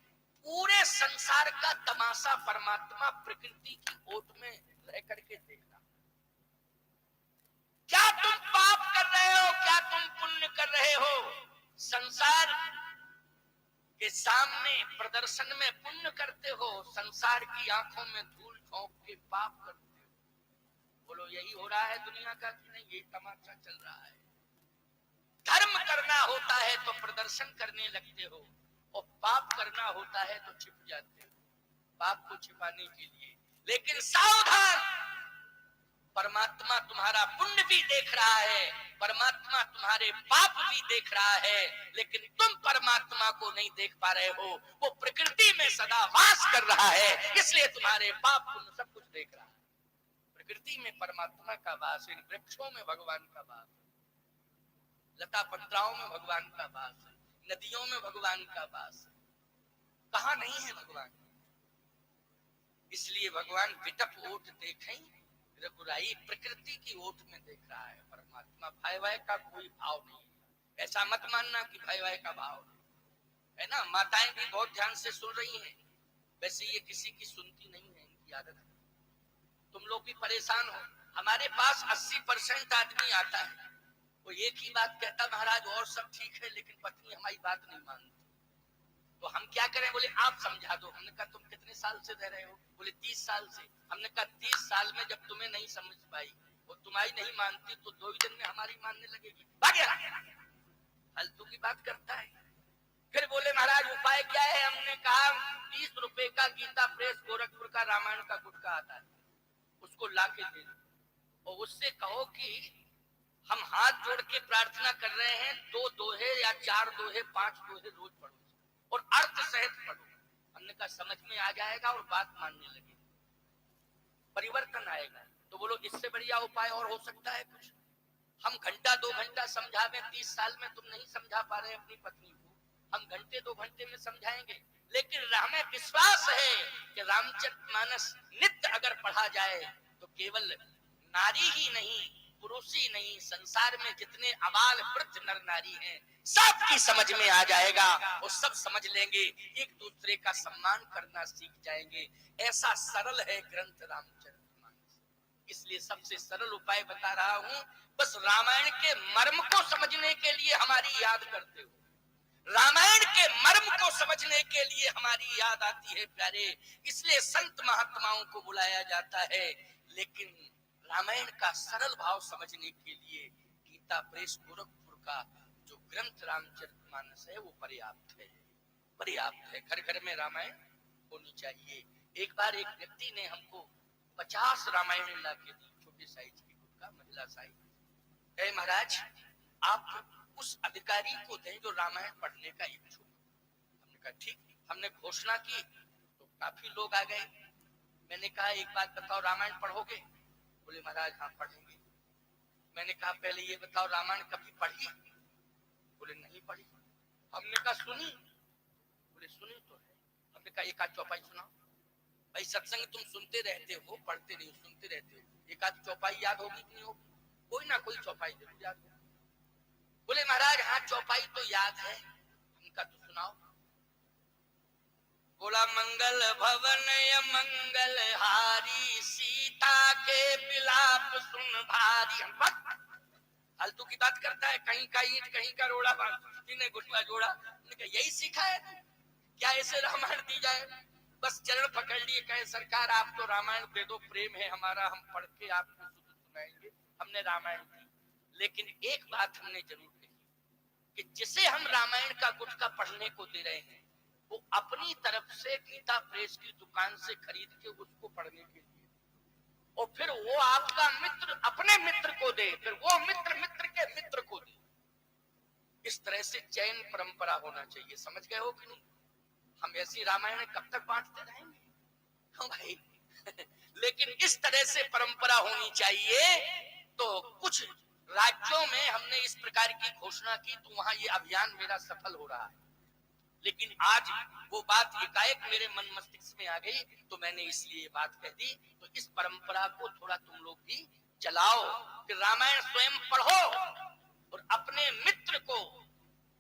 पूरे संसार का तमाशा परमात्मा प्रकृति की ओट में रह करके देखना। क्या तुम पाप कर रहे हो, क्या तुम पुण्य कर रहे हो? संसार के सामने प्रदर्शन में पुण्य करते हो, संसार की आंखों में धूल झोंक के पाप करते हो। बोलो यही हो रहा है दुनिया का कि नहीं? यही तमाशा चल रहा है। धर्म करना होता है तो प्रदर्शन करने लगते हो और पाप करना होता है तो छिप जाते हो पाप को छिपाने के लिए। लेकिन सावधान, परमात्मा तुम्हारा पुण्य भी देख रहा है, परमात्मा तुम्हारे पाप भी देख रहा है, लेकिन तुम परमात्मा को नहीं देख पा रहे हो। वो प्रकृति में सदा वास कर रहा है, इसलिए तुम्हारे पाप पुण्य सब कुछ देख रहा है। प्रकृति में परमात्मा का वास है, वृक्षों में भगवान का वास है, लता पत्राओं में भगवान का वास है, नदियों में भगवान का वास है, कहाँ नहीं है भगवान। इसलिए भगवान विटप ओट देखें रघुराई, प्रकृति की ओट में देख रहा है परमात्मा। भय भय का कोई भाव नहीं, ऐसा मत मानना कि भय भय का भाव है ना। माताएं भी बहुत ध्यान से सुन रही हैं, वैसे ये किसी की सुनती नहीं है, इनकी आदत है। तुम लोग भी परेशान हो, हमारे पास 80% आदमी आता है, वो एक ही बात कहता, महाराज और सब ठीक है लेकिन पत्नी हमारी बात नहीं मानती, तो हम क्या करें। बोले आप समझा दो। हमने कहा तुम कितने साल से रह रहे हो। बोले 30 साल से। हमने कहा 30 साल में जब तुम्हें नहीं समझ पाई और तुम्हारी नहीं मानती तो 2 ही दिन में हमारी मानने लगेगी। फालतू की बात करता है। फिर बोले महाराज उपाय क्या है। हमने कहा 30 रुपए का गीता प्रेस गोरखपुर का रामायण का गुटका आता है, उसको ला के दे दो और उससे कहो कि हम हाथ जोड़ के प्रार्थना कर रहे हैं, 2 दोहे या 4 दोहे 5 दोहे रोज पढ़ो और अर्थ सहित पढ़ो। हमने कहा समझ में आ जाएगा और बात मानने लगेगी, परिवर्तन आएगा। तो बोलो इससे बढ़िया उपाय और हो सकता है कुछ। हम घंटा 2 घंटा समझावे, 30 साल में तुम नहीं समझा पा रहे अपनी पत्नी को, हम घंटे 2 घंटे में समझाएंगे। लेकिन हमें विश्वास है कि रामचरितमानस नित्य अगर पढ़ा जाए तो केवल नारी ही नहीं, पुरुष ही नहीं, संसार में जितने अबाल वृद्ध नर नारी हैं सबकी समझ में आ जाएगा और सब समझ लेंगे, एक दूसरे का सम्मान करना सीख जाएंगे। ऐसा सरल है ग्रंथ रामचरितमानस, इसलिए सबसे सरल उपाय बता रहा हूं। बस रामायण के मर्म को समझने के लिए हमारी याद करते हो, रामायण के मर्म को समझने के लिए हमारी याद आती है प्यारे, इसलिए संत महात्माओं को बुलाया जाता है। लेकिन रामायण का सरल भाव समझने के लिए गीता प्रेस गोरखपुर का जो ग्रंथ रामचरितमानस है वो पर्याप्त है, पर्याप्त है। घर घर में रामायण होनी चाहिए। एक बार एक व्यक्ति ने हमको 50 रामायण ला के दी, छोटे साइज की गुटका, महिला साइज। ए महाराज आप उस अधिकारी को दें जो रामायण पढ़ने का इच्छुक। हमने कहा ठीक। हमने घोषणा की तो काफी लोग आ गए। मैंने कहा एक बात बताओ, रामायण पढ़ोगे। बोले महाराज हाँ पढ़ेंगे। मैंने कहा पहले ये बताओ रामायण कभी पढ़ी। बोले नहीं पढ़ी। हमने कहा सुनी। बोले सुनी तो है। हमने कहा एक आध चौपाई सुनाओ। भाई सत्संग तुम सुनते रहते हो, पढ़ते नहीं, सुनते रहते हो, एक आध चौपाई याद होगी कि नहीं होगी। कोई ना कोई चौपाई जरूर याद होगी। बोले महाराज हाँ चौपाई तो याद है। उनका तो सुनाओ। बोला मंगल भवन मंगल हारी, सीता के विलाप सुन भारी। फालतू की बात करता है, कहीं का ईंट कहीं का रोड़ा, ने गुटवा जोड़ा। यही सीखा है क्या ऐसे रामायण दी जाए। बस चरण पकड़ लिए, कहे सरकार आप तो रामायण दे दो, प्रेम है हमारा, हम पढ़ के आपको सुनाएंगे। हमने रामायण दी, लेकिन एक बात हमने जरूर कही कि जिसे हम रामायण का गुटका पढ़ने को दे रहे हैं वो अपनी तरफ से गीता प्रेस की दुकान से खरीद के उसको पढ़ने के लिए, और फिर वो आपका मित्र अपने मित्र को दे, फिर वो मित्र मित्र के मित्र को दे। इस तरह से चैन परंपरा होना चाहिए। समझ गए हो कि नहीं। हम ऐसी रामायण कब तक बांटते रहेंगे। हाँ भाई लेकिन इस तरह से परंपरा होनी चाहिए। तो कुछ राज्यों में हमने इस प्रकार की घोषणा की तो वहां ये अभियान मेरा सफल हो रहा है। लेकिन आज वो बात एकाएक मेरे मन मस्तिष्क में आ गई तो मैंने इसलिए ये बात कह दी। तो इस परंपरा को थोड़ा तुम लोग भी चलाओ कि रामायण स्वयं पढ़ो और अपने मित्र को,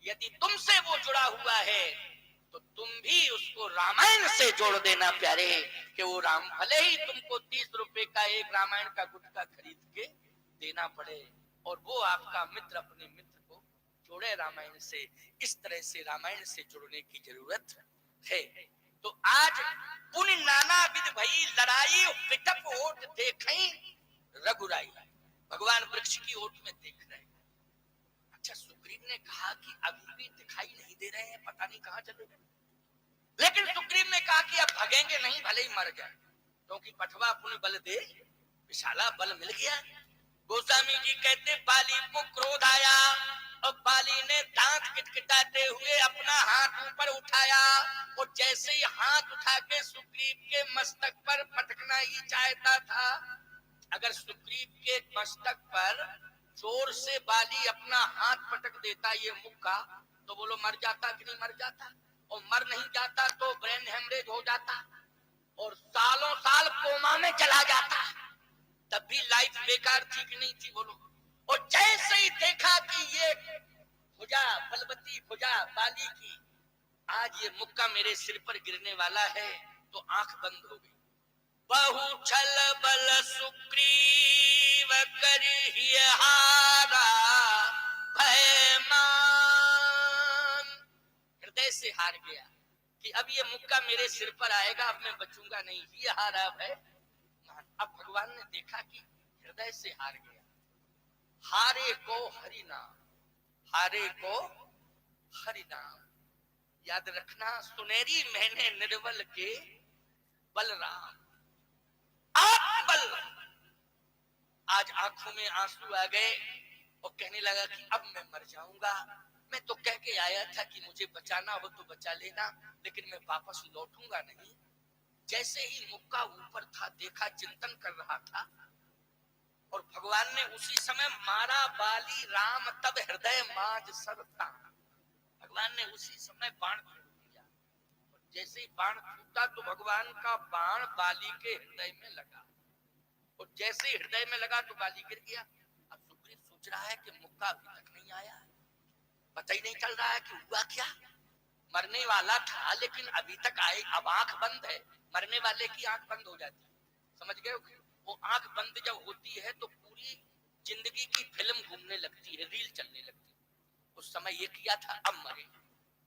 यदि तुमसे वो जुड़ा हुआ है तो तुम भी उसको रामायण से जोड़ देना प्यारे, कि वो राम भले ही तुमको 30 रुपए का एक रामायण का गुटका खरीद के देना पड़े और वो आपका मित्र अपने मित्र को जोड़े रामायण से। इस तरह से रामायण से जुड़ने की जरूरत है। तो आज पुण्य नाना विध भई लड़ाई, विटप ओट देखें रघुराई। भगवान वृक्ष की ओट में देख रहे हैं। अच्छा सुग्रीव ने कहा कि अभी भी दिखाई नहीं दे रहे हैं, पता नहीं कहां चले गए। लेकिन सुग्रीव ने कहा कि अब भगेंगे नहीं, भले ही मर जाए, क्योंकि पठवा पुण्य बल दे विशाला बल मिल गया। गोस्वामी जी कहते बाली को क्रोध आया, और बाली ने दांत किटकिटाते हुए अपना हाथ ऊपर उठाया और जैसे ही हाथ उठा के सुग्रीव के मस्तक पर पटकना ही चाहता था, अगर सुग्रीव के मस्तक पर जोर से बाली अपना हाथ पटक देता ये मुक्का, तो बोलो मर जाता कि नहीं मर जाता, और मर नहीं जाता तो ब्रेन हेमरेज हो जाता और सालों साल कोमा में चला जाता, तब भी लाइफ बेकार थी कि नहीं थी बोलो। और जैसे ही देखा कि ये भुजा बलवती भुजा बाली की, आज ये मुक्का मेरे सिर पर गिरने वाला है, तो आंख बंद हो गई। बहु छल बल सुग्रीव करिहि हारा, भय मान, हृदय से हार गया कि अब ये मुक्का मेरे सिर पर आएगा, अब मैं बचूंगा नहीं, ये हारा भय मान। अब भगवान ने देखा कि हृदय से हार गया। हारे को हरि नाम, हारे को हरि नाम, याद रखना। सुनहरी मैंने निर्बल के बलराम, आप बल। आज आंखों में आंसू आ गए और कहने लगा कि अब मैं मर जाऊंगा। मैं तो कह के आया था कि मुझे बचाना हो तो बचा लेना, लेकिन मैं वापस लौटूंगा नहीं। जैसे ही मुक्का ऊपर था, देखा चिंतन कर रहा था, और भगवान ने उसी समय मारा बाली राम तब हृदय माज सरता। भगवान ने उसी समय बाण छोड़ दिया, जैसे ही बाण छूटा तो भगवान का बाण बाली के हृदय में लगा, और जैसे ही हृदय में लगा तो बाली गिर गया। अब सुग्रीव सोच रहा है कि मुक्का अभी तक नहीं आया, पता ही नहीं चल रहा है कि हुआ क्या। मरने वाला था लेकिन अभी तक आए, अब आंख बंद है। मरने वाले की आंख बंद हो जाती है, समझ गए हो? वो आंख बंद जब होती है तो पूरी जिंदगी की फिल्म घूमने लगती है, रील चलने लगती है। उस समय ये किया था अब मरे,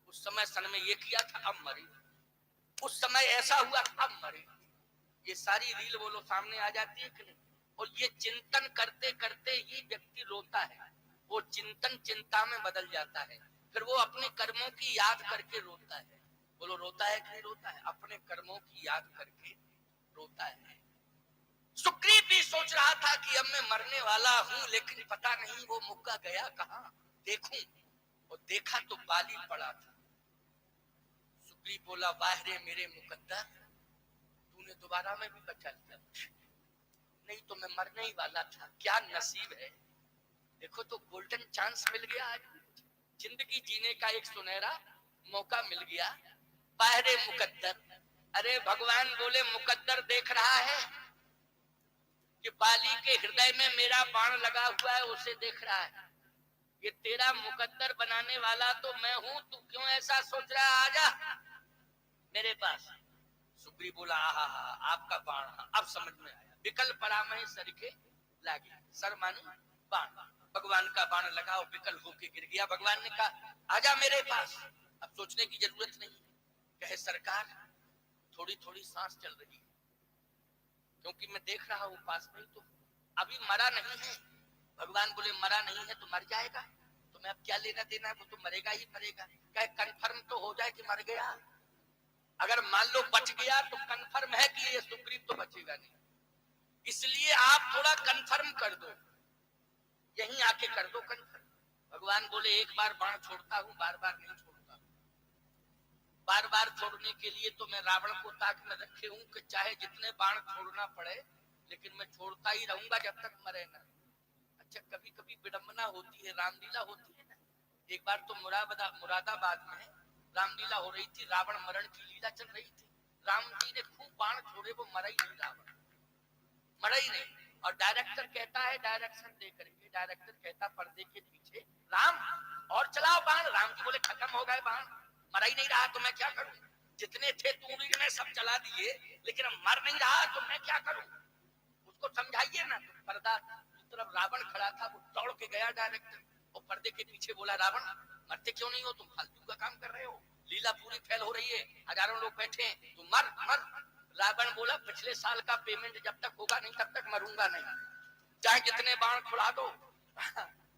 उस समय सन में ये किया था अब मरे, उस समय ऐसा हुआ अब मरे। ये सारी रील बोलो सामने आ जाती है कि नहीं? और ये चिंतन करते करते ही व्यक्ति रोता है, वो चिंतन चिंता में बदल जाता है, फिर वो अपने कर्मों की याद करके रोता है। बोलो रोता है कि नहीं रोता है? अपने कर्मों की याद करके रोता है। सुग्रीव भी सोच रहा था कि अब मैं मरने वाला हूं, लेकिन पता नहीं वो मुक्का गया कहां, देखूं। और देखा तो बाली पड़ा था। सुग्रीव बोला वाह रे मेरे मुकद्दर, तूने दोबारा में भी बचा लिया, नहीं तो मैं मरने ही वाला था। क्या नसीब है, देखो तो गोल्डन चांस मिल गया, आज जिंदगी जीने का एक सुनहरा मौका मिल गया। वाह रे मुकद्दर। अरे भगवान बोले मुकद्दर देख रहा है कि बाली के हृदय में मेरा बाण लगा हुआ है, उसे देख रहा है। ये तेरा मुकद्दर बनाने वाला तो मैं हूं, तू क्यों ऐसा सोच रहा है? आजा मेरे पास। सुग्रीव बोला हा आपका बाण, अब समझ में आया। विकल पड़ा मैं सर के लागे, सर मानी बाण, भगवान का बाण लगा और विकल होके गिर गया। भगवान ने कहा आजा मेरे पास, अब सोचने की जरूरत नहीं। कहे सरकार थोड़ी थोड़ी सांस चल रही है, क्योंकि मैं देख रहा हूँ पास में, तो अभी मरा नहीं है। भगवान बोले मरा नहीं है तो मर जाएगा, तो मैं अब क्या लेना देना है, वो तो मरेगा ही मरेगा। कहे कंफर्म तो हो जाए कि मर गया, अगर मान लो बच गया तो कंफर्म है कि ये सुग्रीव तो बचेगा नहीं, इसलिए आप थोड़ा कंफर्म कर दो, यहीं आके कर दो कंफर्म। भगवान बोले एक बार बाण छोड़ता हूँ, बार बार नहीं छोड़ता। बार बार छोड़ने के लिए तो मैं रावण को ताक में रखे हूँ कि चाहे जितने बाण छोड़ना पड़े, लेकिन मैं छोड़ता ही रहूंगा जब तक मरे ना। अच्छा कभी कभी विडंबना होती है, रामलीला होती है ना। एक बार तो मुरादाबाद में रामलीला हो रही थी, रावण मरण की लीला चल रही थी। राम जी ने खूब बाण छोड़े, वो मरा ही नहीं, रावण मरा ही नहीं। और डायरेक्टर कहता है, डायरेक्शन दे करके डायरेक्टर कहता पर्दे के पीछे राम और चलाओ बाण। राम जी बोले खत्म हो गए बाण, मरा ही नहीं रहा तो मैं क्या करूं, जितने थे तूड़ी में सब चला दिए, लेकिन अब मर नहीं रहा तो मैं क्या करूं, उसको समझाइए ना। तो पर्दा तरफ रावण खड़ा था, वो दौड़ के गया डायरेक्टर और पर्दे के पीछे बोला रावण मरते क्यों नहीं हो, तुम फालतू का काम कर रहे हो, लीला पूरी फेल हो रही है, हजारों लोग बैठे हैं, तुम मर मर। रावण बोला पिछले साल का पेमेंट जब तक होगा नहीं तब तक मरूंगा नहीं, चाहे जितने बाण खुला दो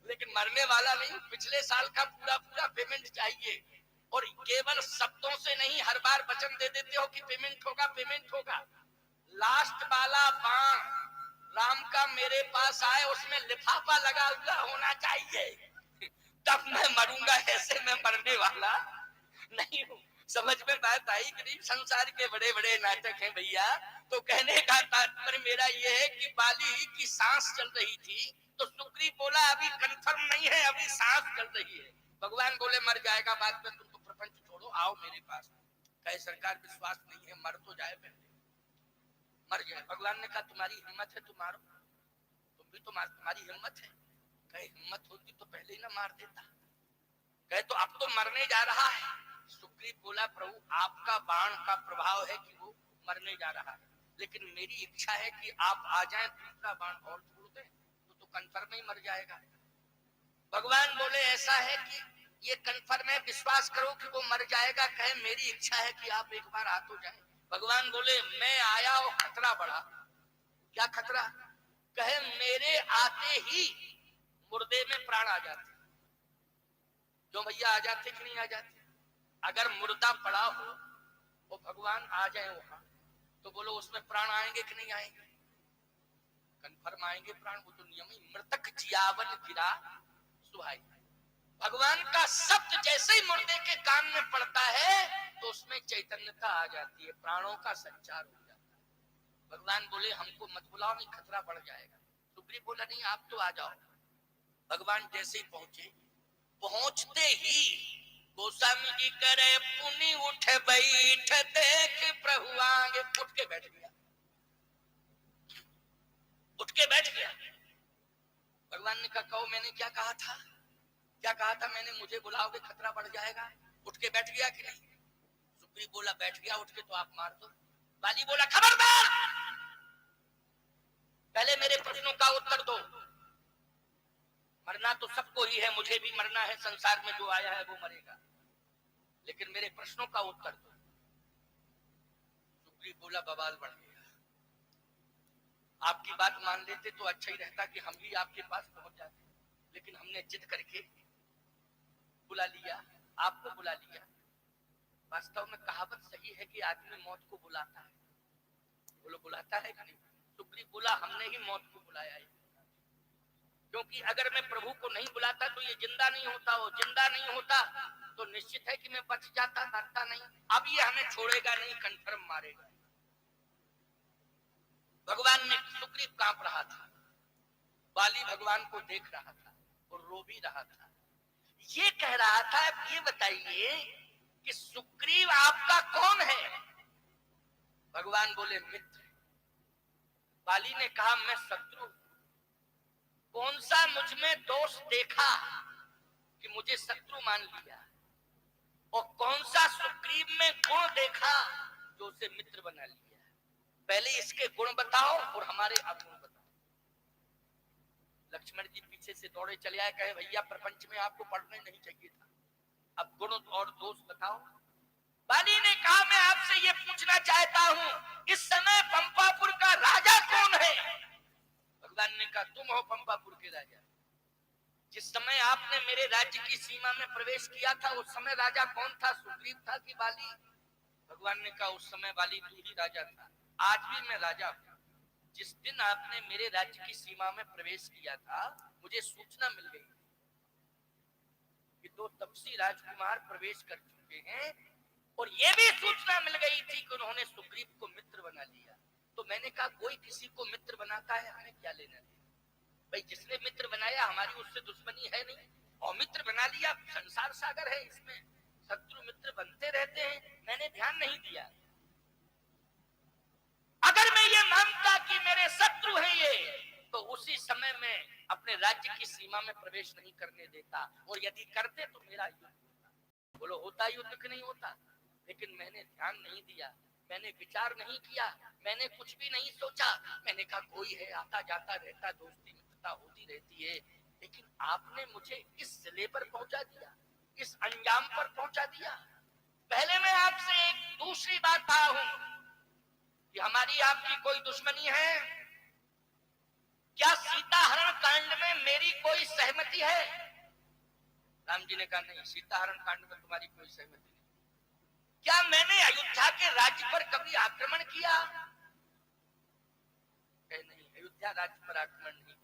लेकिन मरने वाला नहीं, पिछले साल का पूरा पूरा पेमेंट चाहिए। और केवल शब्दों से नहीं, हर बार वचन दे देते हो कि पेमेंट होगा पेमेंट होगा। लास्ट वाला बाण राम का मेरे पास आए, उसमें लिफाफा लगा हुआ होना चाहिए, तब मैं मरूंगा, ऐसे मैं मरने वाला नहीं हूँ। समझ में बात आई कि नहीं? संसार के बड़े बड़े नाटक हैं भैया। तो कहने का तात्पर्य मेरा ये है कि बाली की सांस चल रही थी, तो सुग्रीव बोला अभी कंफर्म नहीं है, अभी सांस चल रही है। भगवान बोले मर जाएगा बाद में, तुम तो प्रपंच छोड़ो, आओ मेरे पास। कहे सरकार विश्वास नहीं है, मर तो जाए पहले, मर जाए। भगवान ने कहा तुम्हारी हिम्मत है तो मारो, तुम भी तो मार, तुम्हारी हिम्मत है। कहे हिम्मत होती तो पहले ही ना मार देता। कहे तो अब तो मरने जा रहा है। सुग्रीव बोला प्रभु आपका बाण का प्रभाव है कि वो मरने जा रहा है, लेकिन मेरी इच्छा है कि आप आ जाएं, दूसरा बाण और छोड़ दें तो कंफर्म ही मर जाएगा। भगवान बोले ऐसा है कि ये कंफर्म है, विश्वास करो कि वो मर जाएगा। कहे मेरी इच्छा है कि आप एक बार आ तो जाए। भगवान बोले मैं आया और खतरा बढ़ा। क्या खतरा? कहे मेरे आते ही मुर्दे में प्राण आ जाते। जो भैया आ जाते कि नहीं आ जाते? अगर मुर्दा पड़ा हो और भगवान आ जाए वहां, तो बोलो उसमें प्राण आएंगे कि नहीं आएंगे? कंफर्म आएंगे प्राण। वो तो नियम ही, मृतक जियावन गिरा सुहाई। भगवान का शब्द जैसे ही मुर्दे के कान में पड़ता है तो उसमें चैतन्यता आ जाती है, प्राणों का संचार हो जाता है। भगवान बोले हमको मत बुलाओ, नहीं खतरा बढ़ जाएगा। सुग्रीव बोला नहीं आप तो आ जाओ। भगवान जैसे ही पहुंचे, पहुंचते ही गोस्वामी जी करे पुनि उठ बैठ देख प्रभु आगे, उठ के बैठ गया, उठ के बैठ गया। भगवान ने कहा कहो मैंने क्या कहा था, क्या कहा था मैंने, मुझे बुलाओगे खतरा बढ़ जाएगा। उठ के बैठ गया कि नहीं? सुग्रीव बोला बैठ गया उठ के, तो आप मार दो। बाली बोला खबरदार, पहले मेरे प्रश्नों का उत्तर दो। मरना तो सबको ही है, मुझे भी मरना है, संसार में जो आया है वो मरेगा, लेकिन मेरे प्रश्नों का उत्तर दो। सुग्रीव बोला बवाल बढ़ गया, आपकी बात मान लेते तो अच्छा ही रहता कि हम भी आपके पास पहुंच जाते, लेकिन हमने जिद करके बुला लिया, आपको बुला लिया। वास्तव में कहावत सही है कि आदमी मौत को बुलाता है। बोलो बुलाता है कि नहीं? सुग्रीव बोला हमने ही मौत को बुलाया है, क्योंकि अगर मैं प्रभु को नहीं बुलाता तो ये जिंदा नहीं होता, वो जिंदा नहीं होता तो निश्चित है कि मैं बच जाता, मरता नहीं। अब ये हमें छोड़ेगा नहीं, कंफर्म मारेगा। भगवान ने, सुग्रीव कांप रहा था, बाली भगवान को देख रहा था और रो भी रहा था। ये कह रहा था ये बताइए कि सुग्रीव आपका कौन है? भगवान बोले मित्र। बाली ने कहा मैं शत्रु। कौन सा मुझ में दोष देखा कि मुझे शत्रु मान लिया, और कौन सा सुग्रीव में गुण देखा जो उसे मित्र बना लिया? पहले इसके गुण बताओ और हमारे अवगुण बताओ। लक्ष्मण जी पीछे से दौड़े चले आए, कहे भैया प्रपंच में आपको पढ़ने नहीं चाहिए था, अब गुण और दोष बताओ। बाली ने कहा मैं आपसे ये पूछना चाहता हूं इस समय पंपापुर का राजा कौन है? भगवान ने कहा तुम हो पंपापुर के राजा। जिस समय आपने मेरे राज्य की सीमा में प्रवेश किया था उस समय राजा कौन था, सुग्रीव था कि बाली? भगवान ने कहा उस समय बाली तू ही राजा था, आज भी मैं राजा हूं। जिस दिन आपने मेरे राज्य की सीमा में प्रवेश किया था मुझे सूचना मिल गई कि 2 तपसी राजकुमार प्रवेश कर चुके हैं, और ये भी सूचना मिल गई थी कि उन्होंने सुग्रीव को मित्र बना लिया। तो मैंने कहा कोई किसी को मित्र बनाता है, हमें क्या लेना देना भाई, जिसने मित्र बनाया हमारी उससे दुश्मनी है नहीं, और मित्र बना लिया, संसार सागर है, इसमें शत्रु मित्र बनते रहते हैं, मैंने ध्यान नहीं दिया। अगर मैं ये मानता कि मेरे शत्रु हैं ये, तो उसी समय में अपने राज्य की सीमा में प्रवेश नहीं करने देता, और यदि करते तो मेरा युद्ध होता। बोलो होता युद्ध कि नहीं होता? लेकिन मैंने ध्यान नहीं दिया, मैंने विचार नहीं किया, मैंने कुछ भी नहीं सोचा। मैंने कहा कोई है आता जाता रहता, दोस्ती मित्रता होती रहती है, लेकिन आपने मुझे इस जिले पर पहुंचा दिया, इस अंजाम पर पहुंचा दिया। पहले मैं आपसे एक दूसरी बात कहा हूं कि हमारी आपकी कोई दुश्मनी है क्या? सीता हरण कांड में मेरी कोई सहमति है? राम जी ने कहा नहीं, सीता हरण कांड में तुम्हारी कोई सहमति नहीं। क्या मैंने अयोध्या के राज्य पर कभी आक्रमण किया? नहीं, अयोध्या राज्य पर आक्रमण नहीं किया।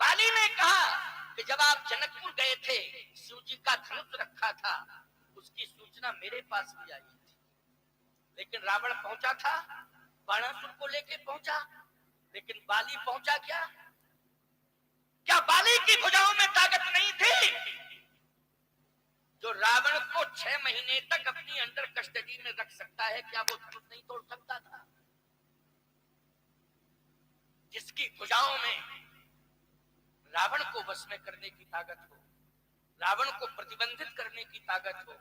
बाली ने कहा कि जब आप जनकपुर गए थे, शिव जी का धनुष रखा था, उसकी सूचना मेरे पास भी आई थी, लेकिन रावण पहुंचा था, बाणासुर को लेके पहुंचा, लेकिन बाली पहुंचा क्या? क्या बाली की भुजाओं में ताकत नहीं थी जो रावण को 6 महीने तक अपनी अंडर कस्टडी में रख सकता है? क्या वो धनुष नहीं तोड़ सकता था? जिसकी भुजाओं में रावण को वश में करने की ताकत हो, रावण को प्रतिबंधित करने की ताकत हो,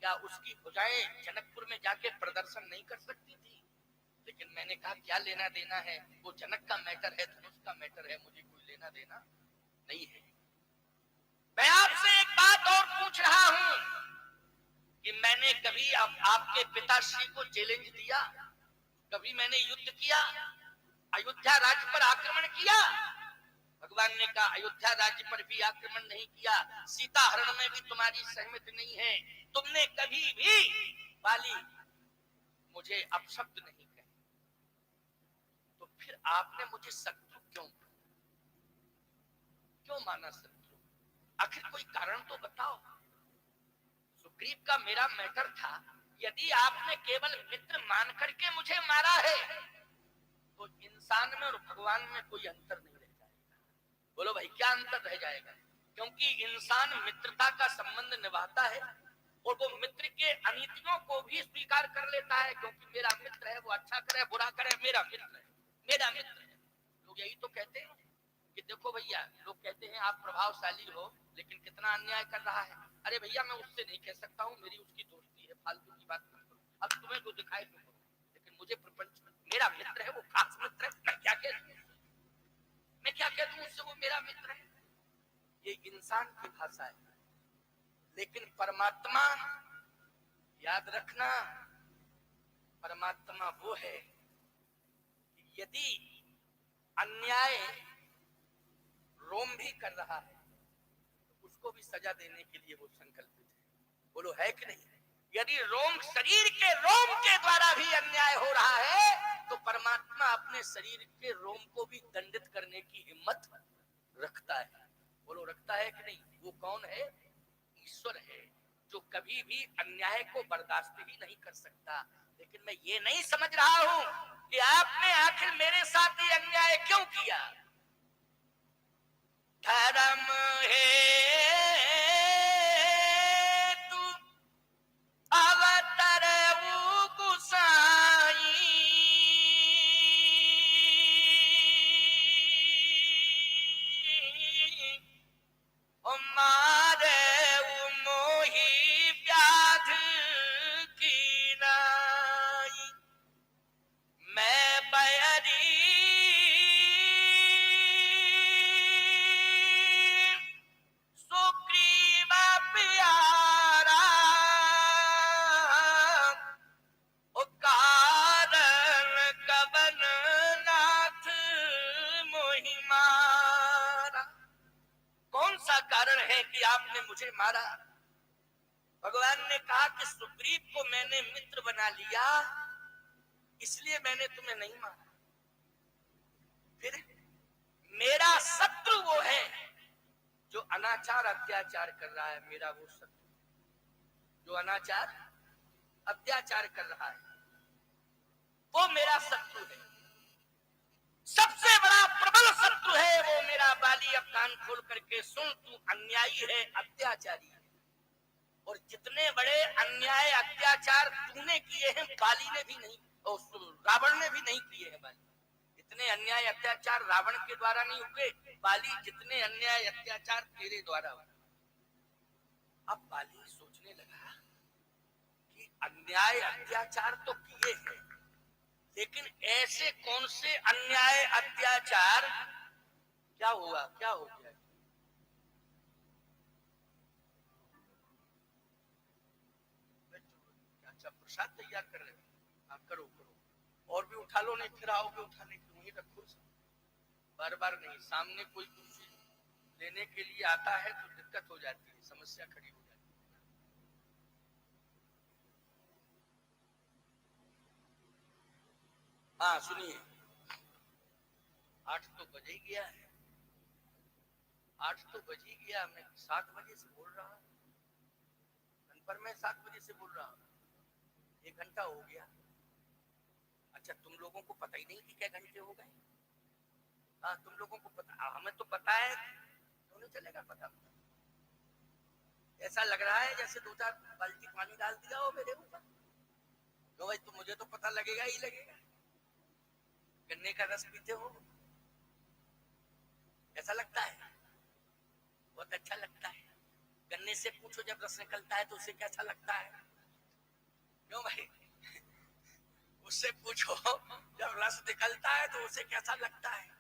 क्या उसकी भुजाएं जनकपुर में जाके प्रदर्शन नहीं कर सकती थी? लेकिन मैंने कहा क्या लेना देना है, वो जनक का मैटर है, धनुष का मैटर है, मुझे कोई लेना देना नहीं है। मैं आपसे एक बात और पूछ रहा हूं कि मैंने कभी आपके पिताश्री को चैलेंज दिया? कभी मैंने युद्ध किया? अयोध्या राज्य पर आक्रमण किया? भगवान ने कहा अयोध्या राज्य पर भी आक्रमण नहीं किया, सीता हरण में भी तुम्हारी सहमति नहीं है, तुमने कभी भी बाली मुझे अपशब्द नहीं कहे, तो फिर आपने मुझे शत्रु क्यों माना शत्रु? आखिर कोई कारण तो बताओ। सुग्रीव का मेरा मैटर था, यदि आपने केवल मित्र मान करके मुझे मारा है तो इंसान में और भगवान में कोई अंतर नहीं रह जाएगा। बोलो भाई क्या अंतर रह जाएगा? क्योंकि इंसान मित्रता का संबंध निभाता है और वो मित्र के अनीतियों को भी स्वीकार कर लेता है, क्योंकि मेरा मित्र है, वो अच्छा करे बुरा करे, मेरा मित्र है, मेरा मित्र है। लोग यही तो कहते हैं कि देखो भैया, लोग कहते हैं आप प्रभावशाली हो लेकिन कितना अन्याय कर रहा है। अरे भैया मैं उससे नहीं कह सकता हूँ, मेरी उसकी दोस्ती है, फालतू की बात मत करो, अब तुम्हें जो दिखाई दो, लेकिन मुझे प्रपंच में मेरा मित्र है, वो खास मित्र है, मैं क्या कह दूं उससे वो मेरा मित्र है। ये इंसान की भाषा है, लेकिन परमात्मा, याद रखना, परमात्मा वो है कि यदि अन्याय रोम भी कर रहा है तो उसको भी सजा देने के लिए वो संकल्पित है। बोलो है कि नहीं? यदि रोम, शरीर के रोम के द्वारा भी अन्याय हो रहा है तो परमात्मा अपने शरीर के रोम को भी दंडित करने की हिम्मत रखता है। बोलो रखता है कि नहीं? वो कौन है? ईश्वर है, जो कभी भी अन्याय को बर्दाश्त ही नहीं कर सकता। लेकिन मैं ये नहीं समझ रहा हूं कि आपने आखिर मेरे साथ ये अन्याय क्यों किया। धर्म है तू अवतर गुसाई, मारे मोही व्याध की नाई, मैं बैरी सुग्रीव प्यारा, कारण कवन नाथ मोहि मारा। कौन सा कारण है कि आपने मुझे मारा? भगवान ने कहा कि सुग्रीव को मैंने मित्र बना लिया, इसलिए मैंने तुम्हें नहीं मारा। फिर मेरा शत्रु वो है जो अनाचार अत्याचार कर रहा है, मेरा वो शत्रु जो अनाचार अत्याचार कर रहा है, वो मेरा शत्रु है। सबसे बड़ा प्रबल शत्रु है वो मेरा बाली। अब कान खोल करके सुन, तू अन्यायी है, अत्याचारी है, और जितने बड़े अन्याय अत्याचार तूने किए हैं बाली ने भी नहीं, और रावण ने भी नहीं किए हैं। बाली जितने अन्याय अत्याचार रावण के द्वारा नहीं हुए, बाली जितने अन्याय अत्याचार तेरे द्वारा हुए। अब बाली सोचने लगा कि अन्याय अत्याचार तो किए हैं, लेकिन ऐसे कौन से अन्याय अत्याचार, क्या हुआ, क्या हो गया? अच्छा प्रसाद तैयार कर रहे हो, आप करो करो, और भी उठा लो, नहीं फिर आओगे उठाने के, वहीं रखो, बार बार नहीं। सामने कोई कुछ लेने के लिए आता है तो दिक्कत हो जाती है, समस्या खड़ी हो जाती है। हाँ सुनिए, 8 तो बज ही गया है, 8 तो बज ही गया, मैं 7 बजे से बोल रहा हूँ, पर मैं 7 बजे से बोल रहा हूँ, 1 घंटा हो गया। अच्छा, तुम लोगों को पता ही नहीं कि क्या घंटे हो गए? हाँ, तुम लोगों को पता, हमें तो पता है, क्यों नहीं चलेगा पता? ऐसा लग रहा है जैसे 2-4 बाल्टी पानी डाल दिया हो मेरे ऊपर। तो भाई, तो मुझे तो पता लगेगा ही लगेगा। गन्ने का रस पीते हो, ऐसा लगता है? बहुत अच्छा लगता है। गन्ने से पूछो जब रस निकलता है तो उसे कैसा लगता है? क्यों भाई? उससे पूछो जब रस निकलता है तो उसे कैसा लगता है?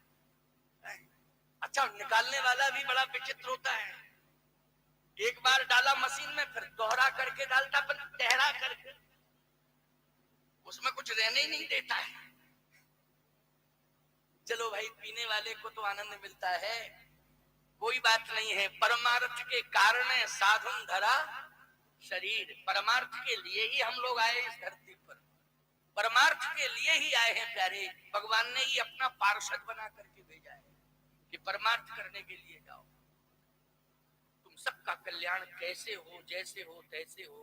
अच्छा, निकालने वाला भी बड़ा विचित्र होता है। एक बार डाला मशीन में, फिर दोहरा करके डालता, पर टहरा करके, उसमें कुछ रहने ही नहीं देता है। चलो भाई, पीने वाले को तो आनंद मिलता है, कोई बात नहीं है। परमार्थ के कारण साधन धरा शरीर, परमार्थ के लिए ही हम लोग आए इस धरती पर, परमार्थ के लिए ही आए हैं प्यारे। भगवान ने ही अपना पार्षद बना करके भेजा है कि परमार्थ करने के लिए जाओ। तुम सबका कल्याण कैसे हो, जैसे हो तैसे हो,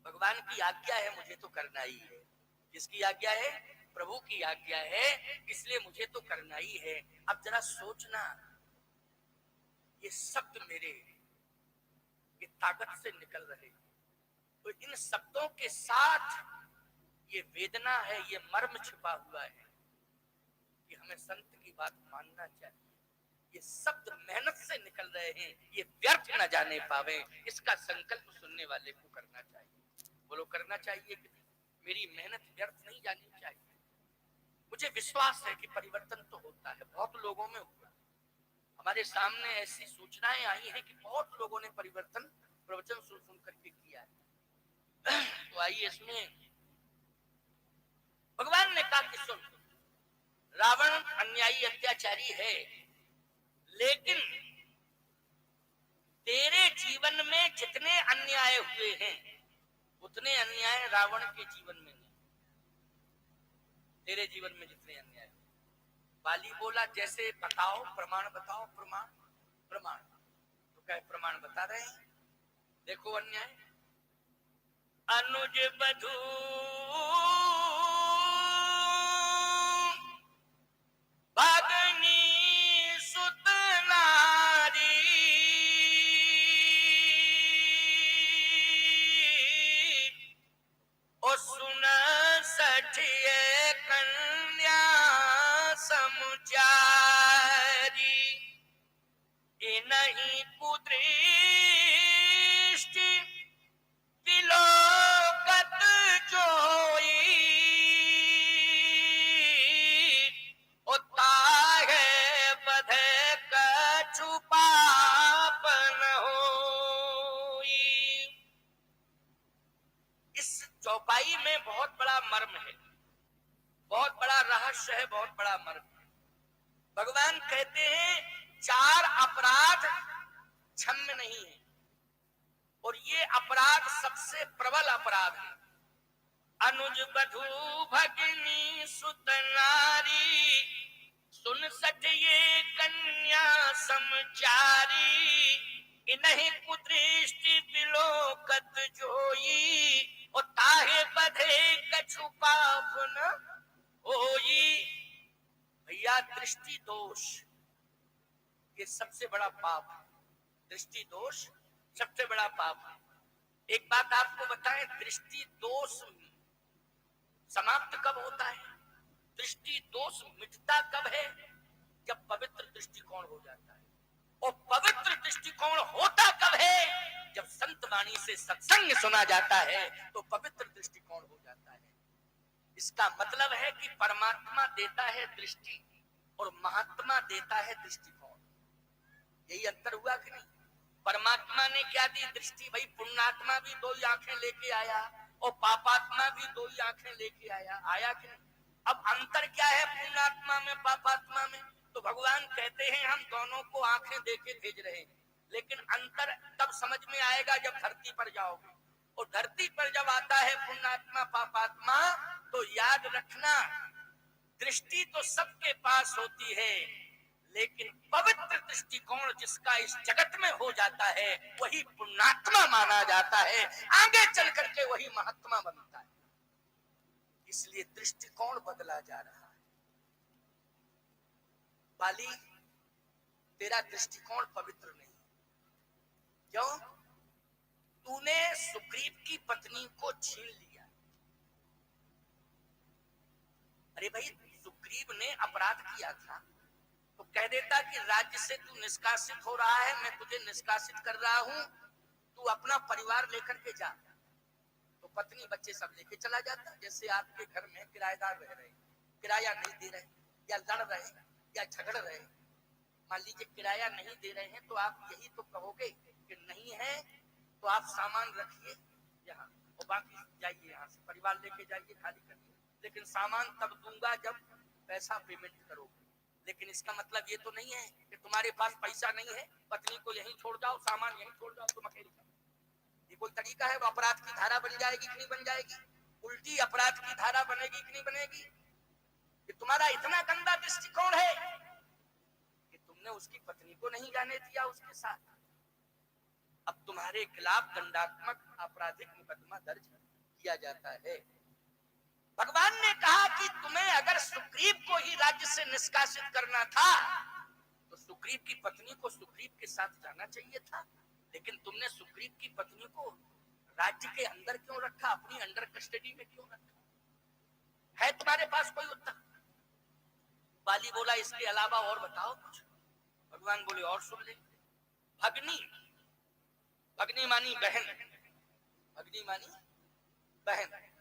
भगवान की आज्ञा है, मुझे तो करना ही है। किसकी आज्ञा है? प्रभु की आज्ञा है, इसलिए मुझे तो करना ही है। अब जरा सोचना, ये शब्द मेरे ये ताकत से निकल रहे, तो इन शब्दों के साथ ये वेदना है, ये मर्म छिपा हुआ है कि हमें संत की बात मानना चाहिए। ये शब्द मेहनत से निकल रहे हैं, ये व्यर्थ न जाने पावे, इसका संकल्प सुनने वाले को करना चाहिए। बोलो, करना चाहिए कि मेरी मेहनत व्यर्थ नहीं जानी चाहिए। मुझे विश्वास है कि परिवर्तन तो होता है, बहुत लोगों में हुआ। हमारे सामने ऐसी सूचनाएं आई हैं कि बहुत लोगों ने परिवर्तन प्रवचन सुन सुन करके किया है। तो आइए, इसमें भगवान ने कहा कि सुन, रावण अन्यायी अत्याचारी है, लेकिन तेरे जीवन में जितने अन्याय हुए हैं उतने अन्याय रावण के जीवन में नहीं। तेरे जीवन में जितने अन्याय, बाली बोला जैसे बताओ, प्रमाण बताओ, प्रमाण प्रमाण। तो क्या प्रमाण बता रहे हैं? देखो अन्याय, अनुज बधू भगनी सुत नारी, और सुन सठिए कन्या समुचारी, इनहि कुदृष्टि विलोकत जोई, ताहे बधे कछु पापन होई। इस चौपाई में बहुत बड़ा मर्म है, बहुत बड़ा रहस्य है, बहुत बड़ा मर्म है। भगवान कहते हैं 4 अपराध क्षम्य नहीं है, और ये अपराध सबसे प्रबल अपराध है। अनुज बधू भगिनी सुत नारी, सुन सठिए कन्या समचारी, इनहि कुदृष्टि विलोकत जोई, और ताहे बधे कछु पाप न होई। भैया, दृष्टि दोष ये सबसे बड़ा पाप है। दृष्टि दोष सबसे बड़ा पाप है। एक बात आपको बताएं, दृष्टि दोष समाप्त कब होता है? दृष्टि दोष मिटता कब है? जब पवित्र दृष्टिकोण हो जाता है। और पवित्र दृष्टिकोण होता कब है? जब संत वाणी से सत्संग सुना जाता है तो पवित्र दृष्टिकोण हो जाता है। इसका मतलब है कि परमात्मा देता है दृष्टि और महात्मा देता है दृष्टिकोण। यही अंतर हुआ कि नहीं? परमात्मा ने क्या दी? दृष्टि। भाई, पुण्यात्मा भी 2 ही आंखें लेके आया और पापात्मा भी 2 ही आंखें लेके आया कि नहीं? अब अंतर क्या है पुण्यात्मा में, पापात्मा में? तो भगवान कहते हैं हम दोनों को आंखें देके भेज रहे हैं, लेकिन अंतर तब समझ में आएगा जब धरती पर जाओगे। और धरती पर जब आता है पुण्यात्मा पापात्मा, तो याद रखना, दृष्टि तो सबके पास होती है, लेकिन पवित्र दृष्टिकोण जिसका इस जगत में हो जाता है वही पुण्यात्मा माना जाता है, आगे चल करके वही महात्मा बनता है। इसलिए दृष्टिकोण बदला जा रहा है। बाली, तेरा दृष्टिकोण पवित्र नहीं। क्यों? तूने सुग्रीव की पत्नी को छीन लिया। अरे भाई, सुग्रीव ने अपराध किया था तो कह देता कि राज्य से तू निष्कासित हो रहा है, मैं तुझे निष्कासित कर रहा हूं, तू अपना परिवार लेकर के जा। तो पत्नी बच्चे सब लेके चला जाता। जैसे आपके घर में किराएदार रह रहे, किराया नहीं दे रहे या लड़ रहे या झगड़ रहे, मान लीजिए किराया नहीं दे रहे हैं तो आप यही तो कहोगे कि नहीं है तो आप सामान रखिए यहाँ और बाकी जाइए, यहाँ से परिवार लेके जाइए, खाली करिए, लेकिन सामान तब दूंगा जब पैसा पेमेंट करोगे। लेकिन इसका मतलब ये तो नहीं है कि तुम्हारे पास पैसा नहीं है, पत्नी को यहीं छोड़ जाओ, सामान यहीं छोड़ जाओ, तुम अकेले जाओ। ये कोई तरीका है? वो अपराध की धारा बन जाएगी कि नहीं बन जाएगी? उल्टी अपराध की धारा बनेगी कि नहीं बनेगी? कि तुम्हारा इतना गंदा दृष्टिकोण है कि तुमने उसकी पत्नी को नहीं जाने दिया उसके साथ। अब तुम्हारे खिलाफ दंडात्मक आपराधिक मुकदमा दर्ज किया जाता है। भगवान ने कहा कि तुम्हें अगर सुग्रीव को ही राज्य से निष्कासित करना था तो सुग्रीव की पत्नी को सुग्रीव के साथ जाना चाहिए था, लेकिन तुमने सुग्रीव की पत्नी को राज्य के अंदर क्यों रखा, अपनी अंडर कस्टडी में क्यों रखा? है तुम्हारे पास कोई उत्तर? बाली बोला इसके अलावा और बताओ कुछ। भगवान बोले और सुन ले। भगनी, भगनी मानी बहन, भगनी मानी बहन।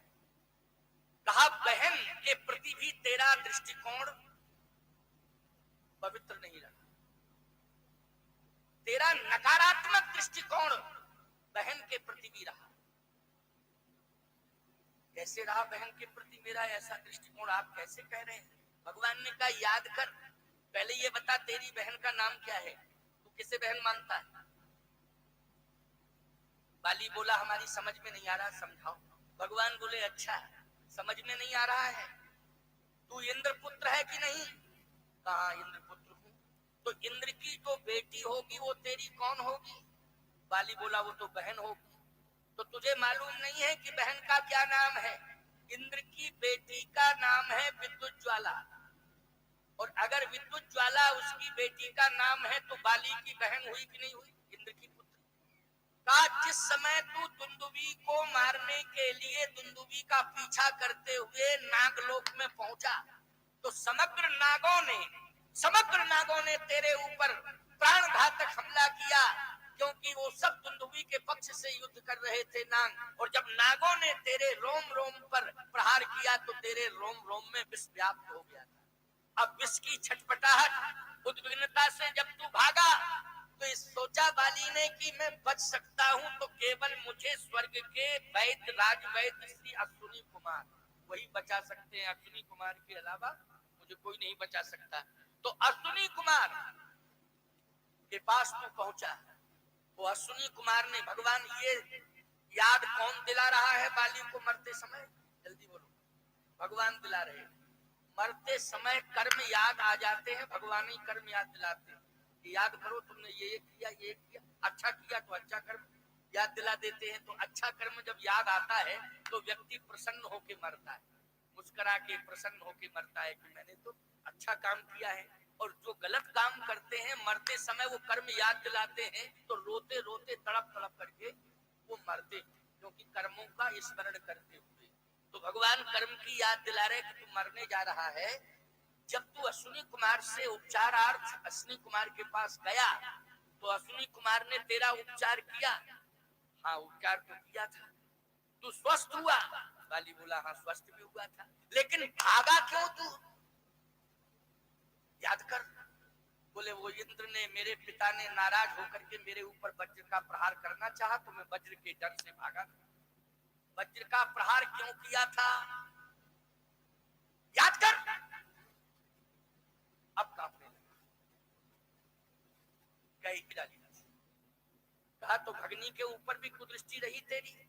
कहा बहन के प्रति भी तेरा दृष्टिकोण पवित्र नहीं रहा। तेरा नकारात्मक दृष्टिकोण बहन के प्रति भी रहा। कैसे रहा बहन के प्रति मेरा ऐसा दृष्टिकोण? आप कैसे कह रहे हैं? भगवान ने कहा याद कर, पहले ये बता तेरी बहन का नाम क्या है, तू किसे बहन मानता है? बाली बोला हमारी समझ में नहीं आ रहा, समझाओ। भगवान बोले अच्छा समझ में नहीं आ रहा है, तू इंद्र पुत्र है कि नहीं? कहा इंद्र पुत्र हूं। तो इंद्र की जो बेटी होगी वो तेरी कौन होगी? बाली बोला वो तो बहन होगी। तो तुझे मालूम नहीं है कि बहन का क्या नाम है? इंद्र की बेटी का नाम है विद्युत ज्वाला, और अगर विद्युत ज्वाला उसकी बेटी का नाम है तो बाली की बहन हुई कि नहीं हुई? इंद्र की पुत्र। का जिस समय तू दुंदुभी को मारने के लिए दुंदुभी का पीछा करते हुए नागलोक में पहुंचा तो समग्र नागों ने तेरे ऊपर प्राणघातक हमला किया, क्योंकि वो सब दुंदुभी के पक्ष से युद्ध कर रहे थे नाग। और जब नागों ने तेरे रोम रोम पर प्रहार किया तो तेरे रोम रोम में विष व्याप्त हो गया था। अब विष की छटपटाहट, उद्विग्नता से जब तू भागा तो इस सोचा बाली ने कि मैं बच सकता हूं तो केवल मुझे स्वर्ग के वैद्य राजवैद्य श्री अश्विनी कुमार वही बचा सकते हैं, अश्विनी कुमार के अलावा मुझे कोई नहीं बचा सकता। तो अश्विनी कुमार के पास तू पहुंचा। वो अश्विनी कुमार ने, भगवान ये याद कौन दिला रहा है बाली को मरते समय? जल्दी बोलो। भगवान दिला रहे। मरते समय कर्म याद आ जाते हैं, भगवान ही कर्म याद दिलाते हैं। याद करो तुमने ये किया, ये किया, अच्छा किया तो अच्छा कर्म याद दिला देते हैं। तो अच्छा कर्म जब याद आता है तो व्यक्ति प्रसन्न होके मरता है, मुस्कुरा के प्रसन्न होके मरता है कि मैंने तो अच्छा काम किया है। और जो गलत काम करते हैं मरते समय वो कर्म याद दिलाते हैं तो रोते रोते तड़प तड़प करके वो मरते, क्योंकि कर्मों का स्मरण करते हुए। तो भगवान कर्म की याद दिला रहे कि तू मरने जा रहा है। जब तू अश्विनी कुमार से उपचारार्थ अश्विनी कुमार के पास गया तो अश्विनी कुमार ने तेरा उपचार किया? हाँ उपचार तो किया था। तू स्वस्थ हुआ? बाली बोला हाँ स्वस्थ भी हुआ था, लेकिन भागा क्यों तू? याद कर। बोले वो इंद्र ने, मेरे पिता ने नाराज होकर के मेरे ऊपर वज्र का प्रहार करना चाहा तो मैं वज्र के डर से भागा था। वज्र का प्रहार क्यों किया था? याद कर। अब कांपने लगा। गई डाली। कहा तो भगनी के ऊपर भी कुदृष्टि रही तेरी,